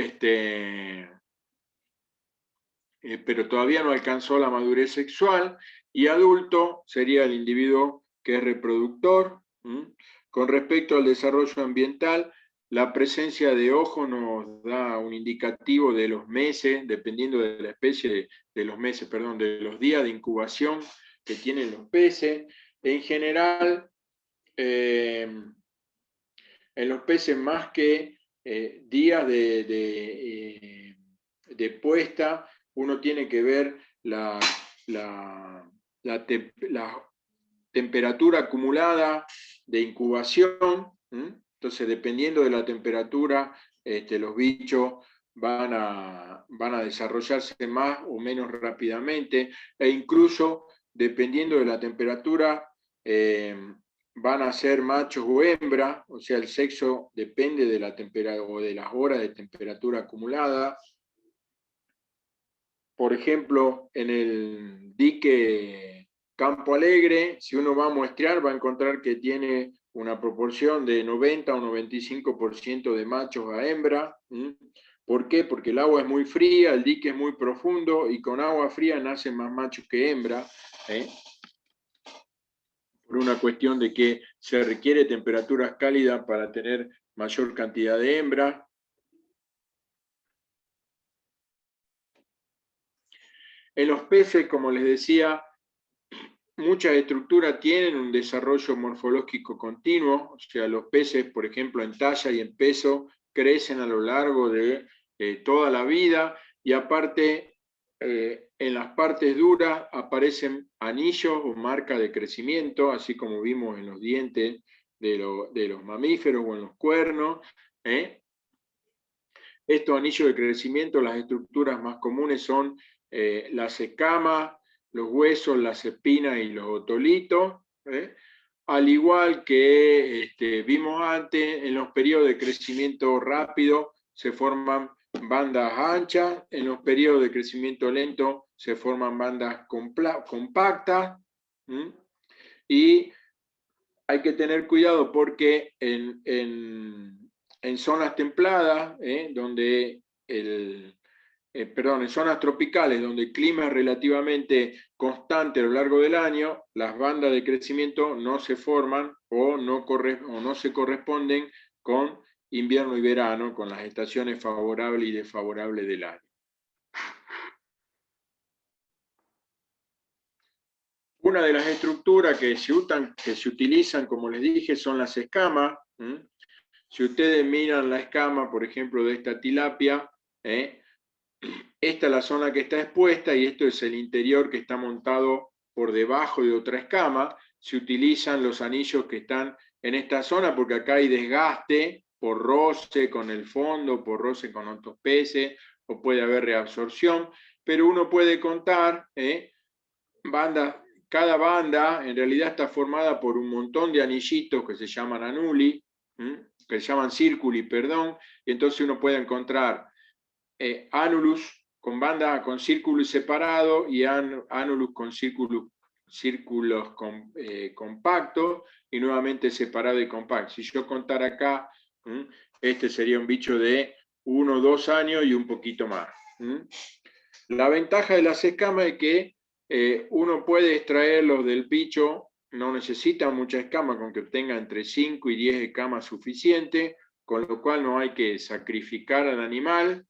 pero todavía no alcanzó la madurez sexual, y adulto sería el individuo que es reproductor. Con respecto al desarrollo ambiental, la presencia de ojo nos da un indicativo de los meses, dependiendo de la especie, de los meses, perdón, de los días de incubación que tienen los peces. En general, en los peces, más que días de puesta, uno tiene que ver la temperatura acumulada de incubación. Entonces, dependiendo de la temperatura, los bichos van a desarrollarse más o menos rápidamente, e incluso dependiendo de la temperatura, van a ser machos o hembras, o sea, el sexo depende de la temperatura o de las horas de temperatura acumulada. Por ejemplo, en el dique Campo Alegre, si uno va a muestrear, va a encontrar que tiene una proporción de 90 o 95% de machos a hembra. ¿Por qué? Porque el agua es muy fría, el dique es muy profundo, y con agua fría nacen más machos que hembra, por una cuestión de que se requiere temperaturas cálidas para tener mayor cantidad de hembras. En los peces, como les decía, muchas estructuras tienen un desarrollo morfológico continuo, o sea, los peces, por ejemplo, en talla y en peso, crecen a lo largo de toda la vida, y aparte, en las partes duras aparecen anillos o marcas de crecimiento, así como vimos en los dientes de los mamíferos o en los cuernos. Estos anillos de crecimiento, las estructuras más comunes son las escamas, los huesos, las espinas y los otolitos, al igual que vimos antes, en los periodos de crecimiento rápido se forman bandas anchas, en los periodos de crecimiento lento se forman bandas compactas, y hay que tener cuidado porque en zonas templadas, donde en zonas tropicales donde el clima es relativamente constante a lo largo del año, las bandas de crecimiento no se forman o no se corresponden con invierno y verano, con las estaciones favorables y desfavorables del año. Una de las estructuras que se utilizan, como les dije, son las escamas. Si ustedes miran la escama, por ejemplo, de esta tilapia, esta es la zona que está expuesta y esto es el interior que está montado por debajo de otra escama. Se utilizan los anillos que están en esta zona porque acá hay desgaste por roce con el fondo, por roce con otros peces, o puede haber reabsorción, pero uno puede contar cada banda en realidad está formada por un montón de anillitos que se llaman anuli, que se llaman círculi, perdón, y entonces uno puede encontrar anulus con banda con círculo separado y anulus con círculos compactos y nuevamente separado y compacto. Si yo contara acá, este sería un bicho de 1 o 2 años y un poquito más. La ventaja de las escamas es que uno puede extraerlos del bicho, no necesita mucha escama, con que obtenga entre 5 y 10 escamas suficientes, con lo cual no hay que sacrificar al animal.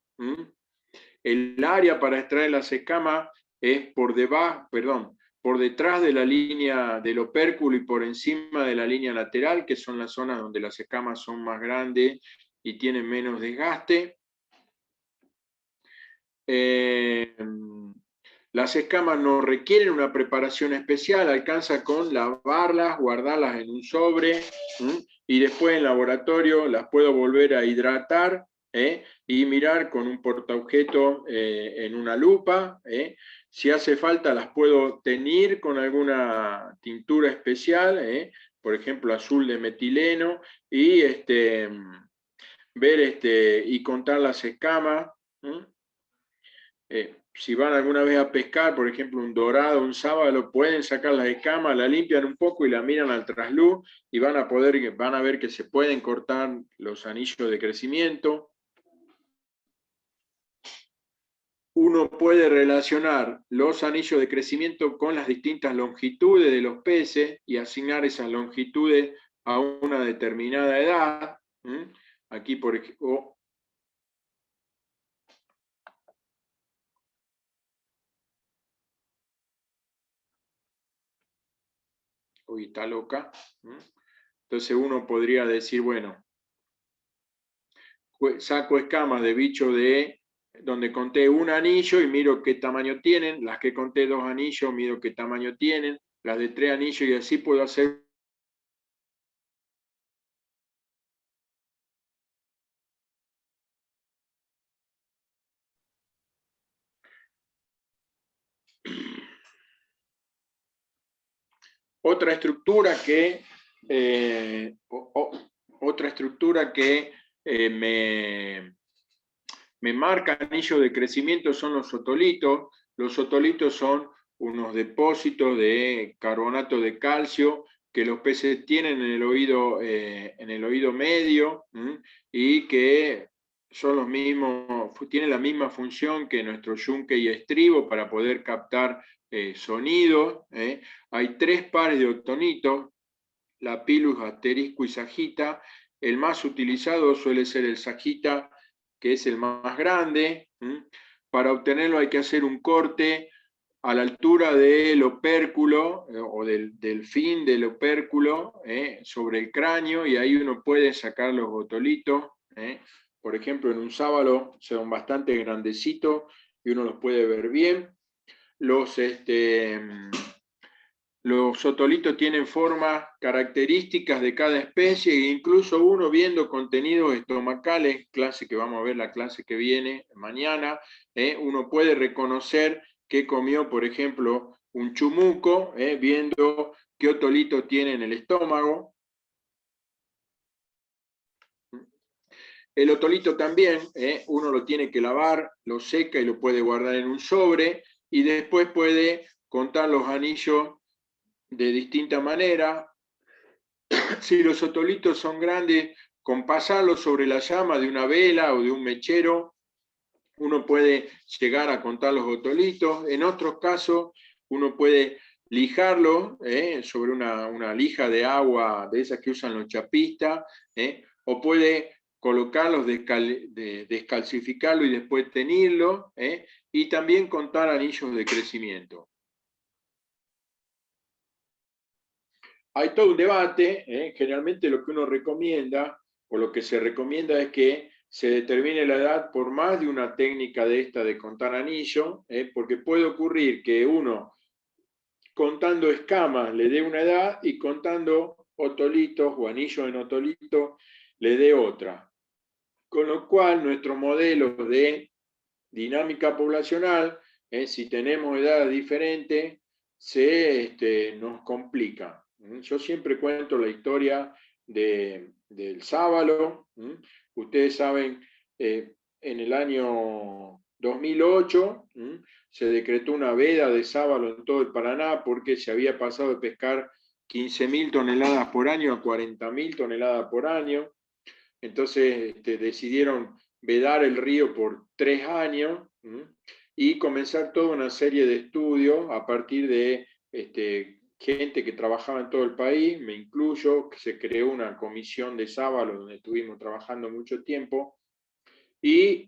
El área para extraer las escamas es por detrás de la línea del opérculo y por encima de la línea lateral, que son las zonas donde las escamas son más grandes y tienen menos desgaste. Las escamas no requieren una preparación especial, alcanza con lavarlas, guardarlas en un sobre, y después en laboratorio las puedo volver a hidratar, y mirar con un portaobjeto en una lupa. Si hace falta las puedo teñir con alguna tintura especial, por ejemplo azul de metileno, y ver y contar las escamas. Si van alguna vez a pescar, por ejemplo, un dorado, un sábalo, pueden sacar las escamas, la limpian un poco y la miran al trasluz y van a ver que se pueden cortar los anillos de crecimiento. Uno puede relacionar los anillos de crecimiento con las distintas longitudes de los peces y asignar esas longitudes a una determinada edad. Aquí, por ejemplo, uy, está loca. Entonces uno podría decir, bueno, saco escamas de bicho donde conté un anillo y miro qué tamaño tienen, las que conté 2 anillos, miro qué tamaño tienen, las de 3 anillos, y así puedo hacer otra estructura que me marca anillo de crecimiento son los otolitos. Los otolitos son unos depósitos de carbonato de calcio que los peces tienen en el oído medio, y que son los mismos, tienen la misma función que nuestro yunque y estribo para poder captar sonido. Hay 3 pares de otonitos, Lapillus, asterisco y sagita. El más utilizado suele ser el sagita, que es el más grande. Para obtenerlo hay que hacer un corte a la altura del opérculo o del fin del opérculo sobre el cráneo, y ahí uno puede sacar los otolitos. Por ejemplo, en un sábalo son bastante grandecitos y uno los puede ver bien. Los otolitos tienen formas características de cada especie, e incluso uno viendo contenidos estomacales, clase que vamos a ver la clase que viene mañana, uno puede reconocer qué comió, por ejemplo, un chumuco, viendo qué otolito tiene en el estómago. El otolito también, uno lo tiene que lavar, lo seca y lo puede guardar en un sobre, y después puede contar los anillos de distinta manera. Si los otolitos son grandes, con pasarlos sobre la llama de una vela o de un mechero, uno puede llegar a contar los otolitos. En otros casos, uno puede lijarlo sobre una lija de agua, de esas que usan los chapistas, o puede colocarlos, descalcificarlo y después teñirlo, y también contar anillos de crecimiento. Hay todo un debate, generalmente lo que uno recomienda, o lo que se recomienda es que se determine la edad por más de una técnica de esta de contar anillo, porque puede ocurrir que uno, contando escamas, le dé una edad y contando otolitos o anillos en otolito, le dé otra. Con lo cual, nuestro modelo de dinámica poblacional, si tenemos edades diferentes, nos complica. Yo siempre cuento la historia del sábalo. Ustedes saben, en el año 2008 se decretó una veda de sábalo en todo el Paraná porque se había pasado de pescar 15.000 toneladas por año a 40.000 toneladas por año. Entonces decidieron vedar el río por 3 años y comenzar toda una serie de estudios a partir de gente que trabajaba en todo el país, me incluyo, que se creó una comisión de sábalo donde estuvimos trabajando mucho tiempo, y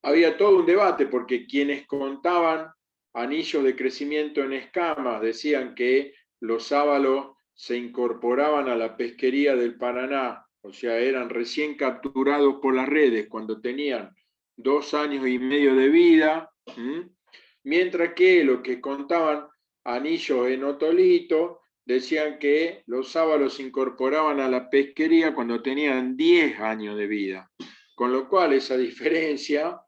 había todo un debate porque quienes contaban anillos de crecimiento en escamas decían que los sábalos se incorporaban a la pesquería del Paraná, o sea, eran recién capturados por las redes cuando tenían 2 años y medio de vida, mientras que los que contaban anillos en otolito decían que los sábalos se incorporaban a la pesquería cuando tenían 10 años de vida. Con lo cual esa diferencia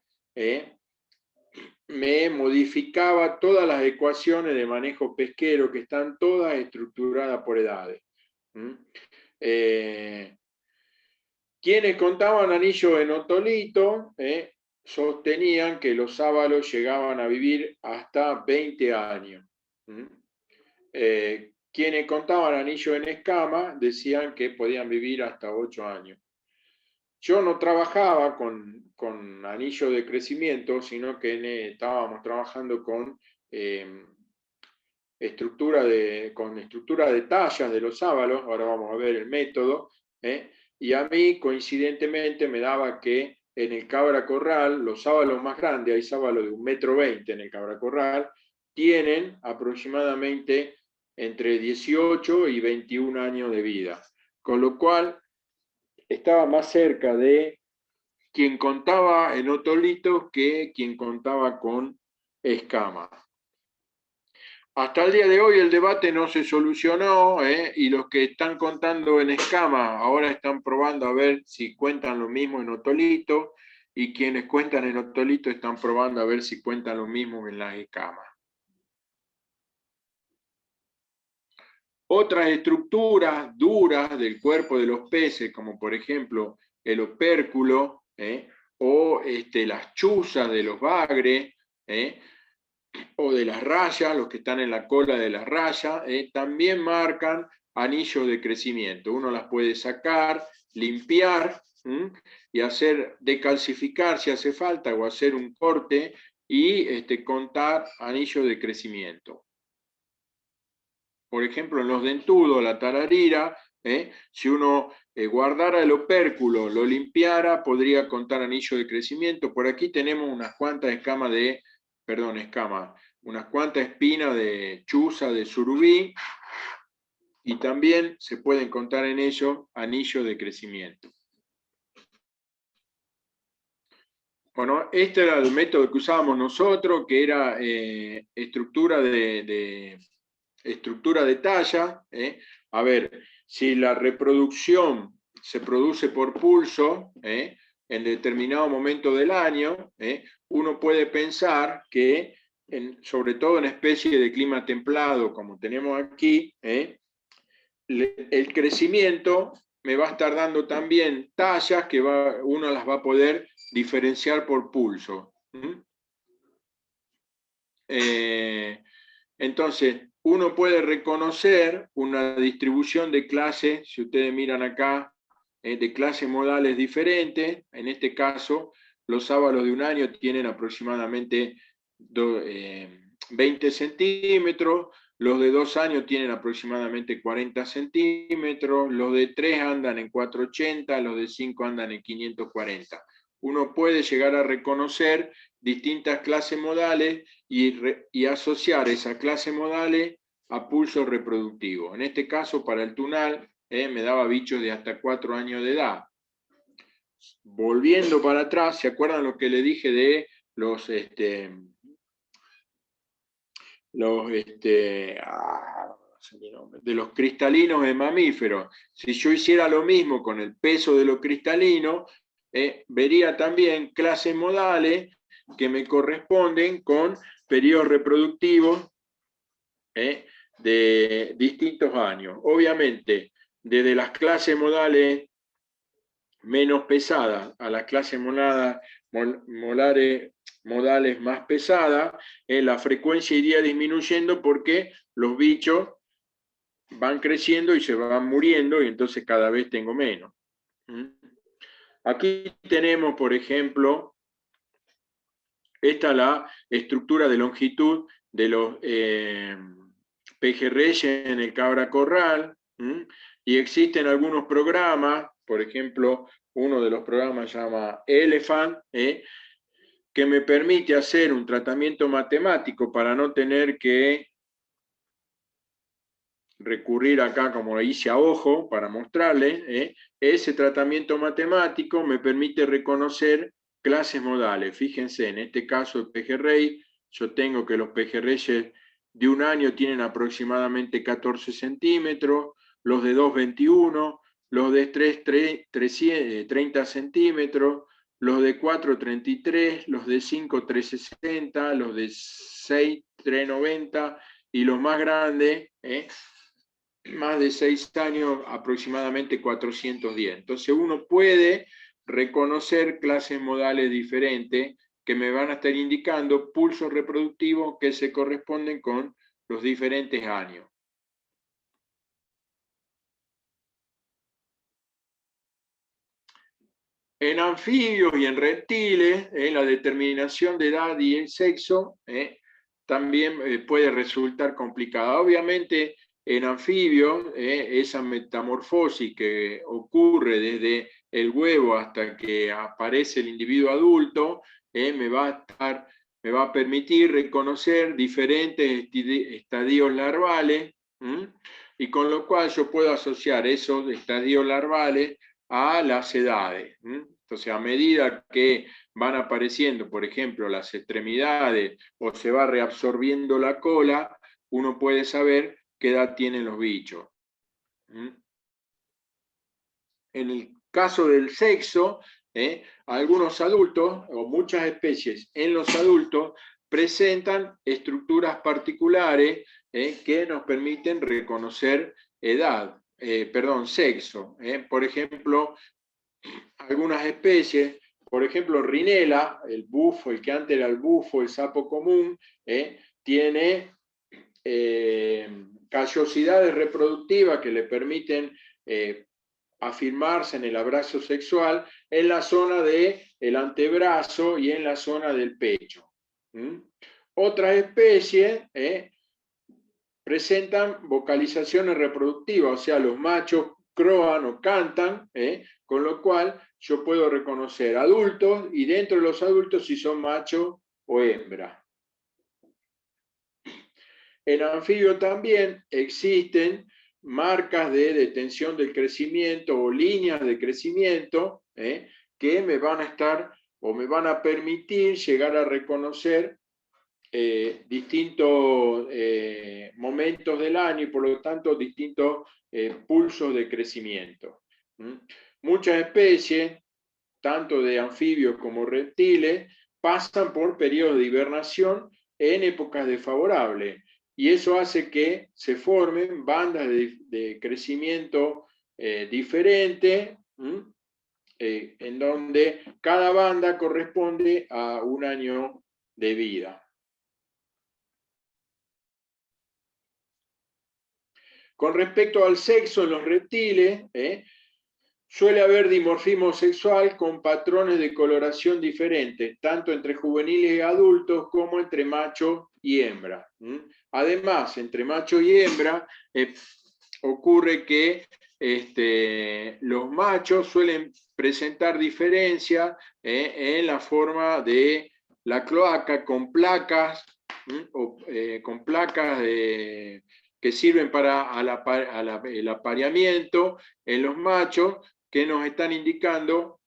me modificaba todas las ecuaciones de manejo pesquero, que están todas estructuradas por edades. Quienes contaban anillos en otolito sostenían que los sábalos llegaban a vivir hasta 20 años. Quienes contaban anillos en escama decían que podían vivir hasta 8 años. Yo no trabajaba con anillo de crecimiento, sino que estábamos trabajando con estructura de tallas de los sábalos. Ahora vamos a ver el método. Y a mí, coincidentemente, me daba que en el Cabra Corral, los sábalos más grandes, hay sábalos de 1,20 m en el Cabra Corral, tienen aproximadamente entre 18 y 21 años de vida. Con lo cual, estaba más cerca de quien contaba en otolitos que quien contaba con escamas. Hasta el día de hoy el debate no se solucionó, y los que están contando en escama ahora están probando a ver si cuentan lo mismo en otolito, y quienes cuentan en otolito están probando a ver si cuentan lo mismo en las escamas. Otras estructuras duras del cuerpo de los peces, como por ejemplo el opérculo, o las chuzas de los bagres, o de las rayas, los que están en la cola de las rayas, también marcan anillos de crecimiento. Uno las puede sacar, limpiar y decalcificar si hace falta, o hacer un corte y contar anillos de crecimiento. Por ejemplo, en los dentudos, la tararira, si uno guardara el opérculo, lo limpiara, podría contar anillo de crecimiento. Por aquí tenemos unas cuantas unas cuantas espinas de chuza, de surubí, y también se pueden contar en ellos anillos de crecimiento. Bueno, este era el método que usábamos nosotros, que era estructura de talla. A ver, si la reproducción se produce por pulso, en determinado momento del año, uno puede pensar que, sobre todo en especies de clima templado, como tenemos aquí, el crecimiento me va a estar dando también tallas que uno las va a poder diferenciar por pulso. Entonces, uno puede reconocer una distribución de clases, si ustedes miran acá, de clases modales diferentes. En este caso, los sábalos de un año tienen aproximadamente 20 centímetros, los de 2 años tienen aproximadamente 40 centímetros, los de 3 andan en 480, los de 5 andan en 540. Uno puede llegar a reconocer distintas clases modales y asociar esas clases modales a pulso reproductivo. En este caso, para el tunal, me daba bichos de hasta 4 años de edad. Volviendo para atrás, ¿se acuerdan lo que le dije de los cristalinos de mamíferos? Si yo hiciera lo mismo con el peso de los cristalinos, vería también clases modales que me corresponden con periodos reproductivos de distintos años. Obviamente, desde las clases modales menos pesadas a las clases modales más pesadas, la frecuencia iría disminuyendo porque los bichos van creciendo y se van muriendo, y entonces cada vez tengo menos. Aquí tenemos, por ejemplo, esta es la estructura de longitud de los pejerreyes en el cabra corral, y existen algunos programas, por ejemplo, uno de los programas se llama Elephant, que me permite hacer un tratamiento matemático para no tener que recurrir acá, como hice a ojo, para mostrarles. Ese tratamiento matemático me permite reconocer clases modales. Fíjense, en este caso el pejerrey, yo tengo que los pejerreyes de un año tienen aproximadamente 14 centímetros, los de 2, 21, los de 3, 30 centímetros, los de 4, 33, los de 5, 360, los de 6, 390, y los más grandes, más de 6 años, aproximadamente 410. Entonces uno puede reconocer clases modales diferentes que me van a estar indicando pulsos reproductivos que se corresponden con los diferentes años. En anfibios y en reptiles, la determinación de edad y el sexo también puede resultar complicada. Obviamente, en anfibios, esa metamorfosis que ocurre desde el huevo hasta que aparece el individuo adulto, me va a permitir reconocer diferentes estadios larvales, y con lo cual yo puedo asociar esos estadios larvales a las edades. Entonces, a medida que van apareciendo, por ejemplo, las extremidades o se va reabsorbiendo la cola, uno puede saber qué edad tienen los bichos. En el caso del sexo, algunos adultos o muchas especies en los adultos presentan estructuras particulares que nos permiten reconocer edad. Sexo. Por ejemplo, algunas especies, por ejemplo, Rhinella, el bufo, el que antes era el bufo, el sapo común, tiene callosidades reproductivas que le permiten afirmarse en el abrazo sexual en la zona del antebrazo y en la zona del pecho. Otras especies presentan vocalizaciones reproductivas, o sea, los machos croan o cantan, con lo cual yo puedo reconocer adultos y dentro de los adultos si son macho o hembra. En anfibio también existen marcas de detención del crecimiento o líneas de crecimiento que me van a estar o me van a permitir llegar a reconocer distintos momentos del año y por lo tanto distintos pulsos de crecimiento. Muchas especies, tanto de anfibios como reptiles, pasan por periodos de hibernación en épocas desfavorables y eso hace que se formen bandas de crecimiento diferente, en donde cada banda corresponde a un año de vida. Con respecto al sexo en los reptiles, suele haber dimorfismo sexual con patrones de coloración diferentes, tanto entre juveniles y adultos como entre macho y hembra. Además, entre macho y hembra ocurre que los machos suelen presentar diferencias en la forma de la cloaca con placas, con placas que sirven para el apareamiento en los machos, que nos están indicando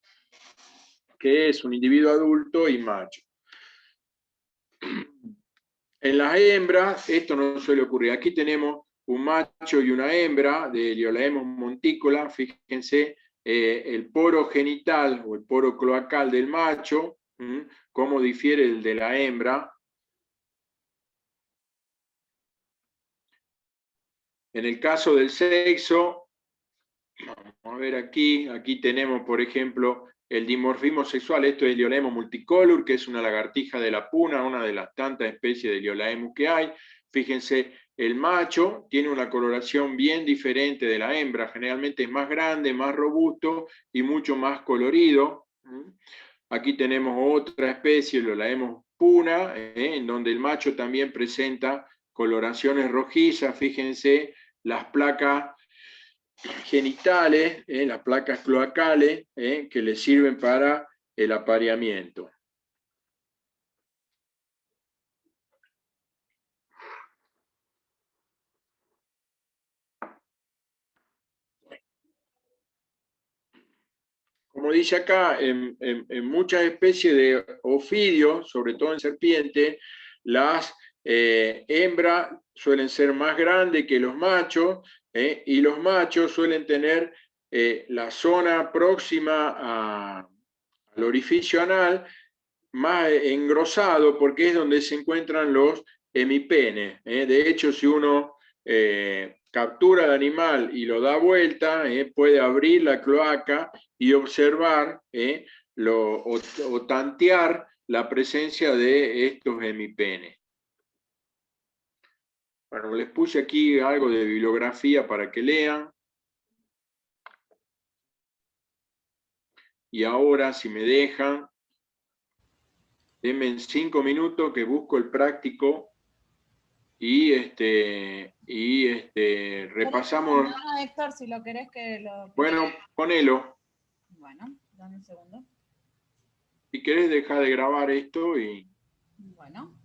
que es un individuo adulto y macho. En las hembras esto no suele ocurrir. Aquí tenemos un macho y una hembra de Liolaemus monticola. Fíjense el poro genital o el poro cloacal del macho, cómo difiere el de la hembra. En el caso del sexo, vamos a ver aquí tenemos, por ejemplo, el dimorfismo sexual. Esto es Liolaemus multicolor, que es una lagartija de la puna, una de las tantas especies de Liolaemus que hay. Fíjense, el macho tiene una coloración bien diferente de la hembra, generalmente es más grande, más robusto y mucho más colorido. Aquí tenemos otra especie, Liolaemus puna, en donde el macho también presenta coloraciones rojizas. Fíjense las placas genitales, las placas cloacales, que le sirven para el apareamiento. Como dice acá, en muchas especies de ofidios, sobre todo en serpientes, las hembras suelen ser más grandes que los machos, y los machos suelen tener la zona próxima al orificio anal más engrosado, porque es donde se encuentran los hemipenes. De hecho, si uno captura al animal y lo da vuelta, puede abrir la cloaca y observar o tantear la presencia de estos hemipenes. Bueno, les puse aquí algo de bibliografía para que lean. Y ahora, si me dejan, denme en 5 minutos que busco el práctico y repasamos. No, Héctor, si lo querés que lo... Bueno, ponelo. Bueno, dame un segundo. Si querés, deja de grabar esto y... Bueno.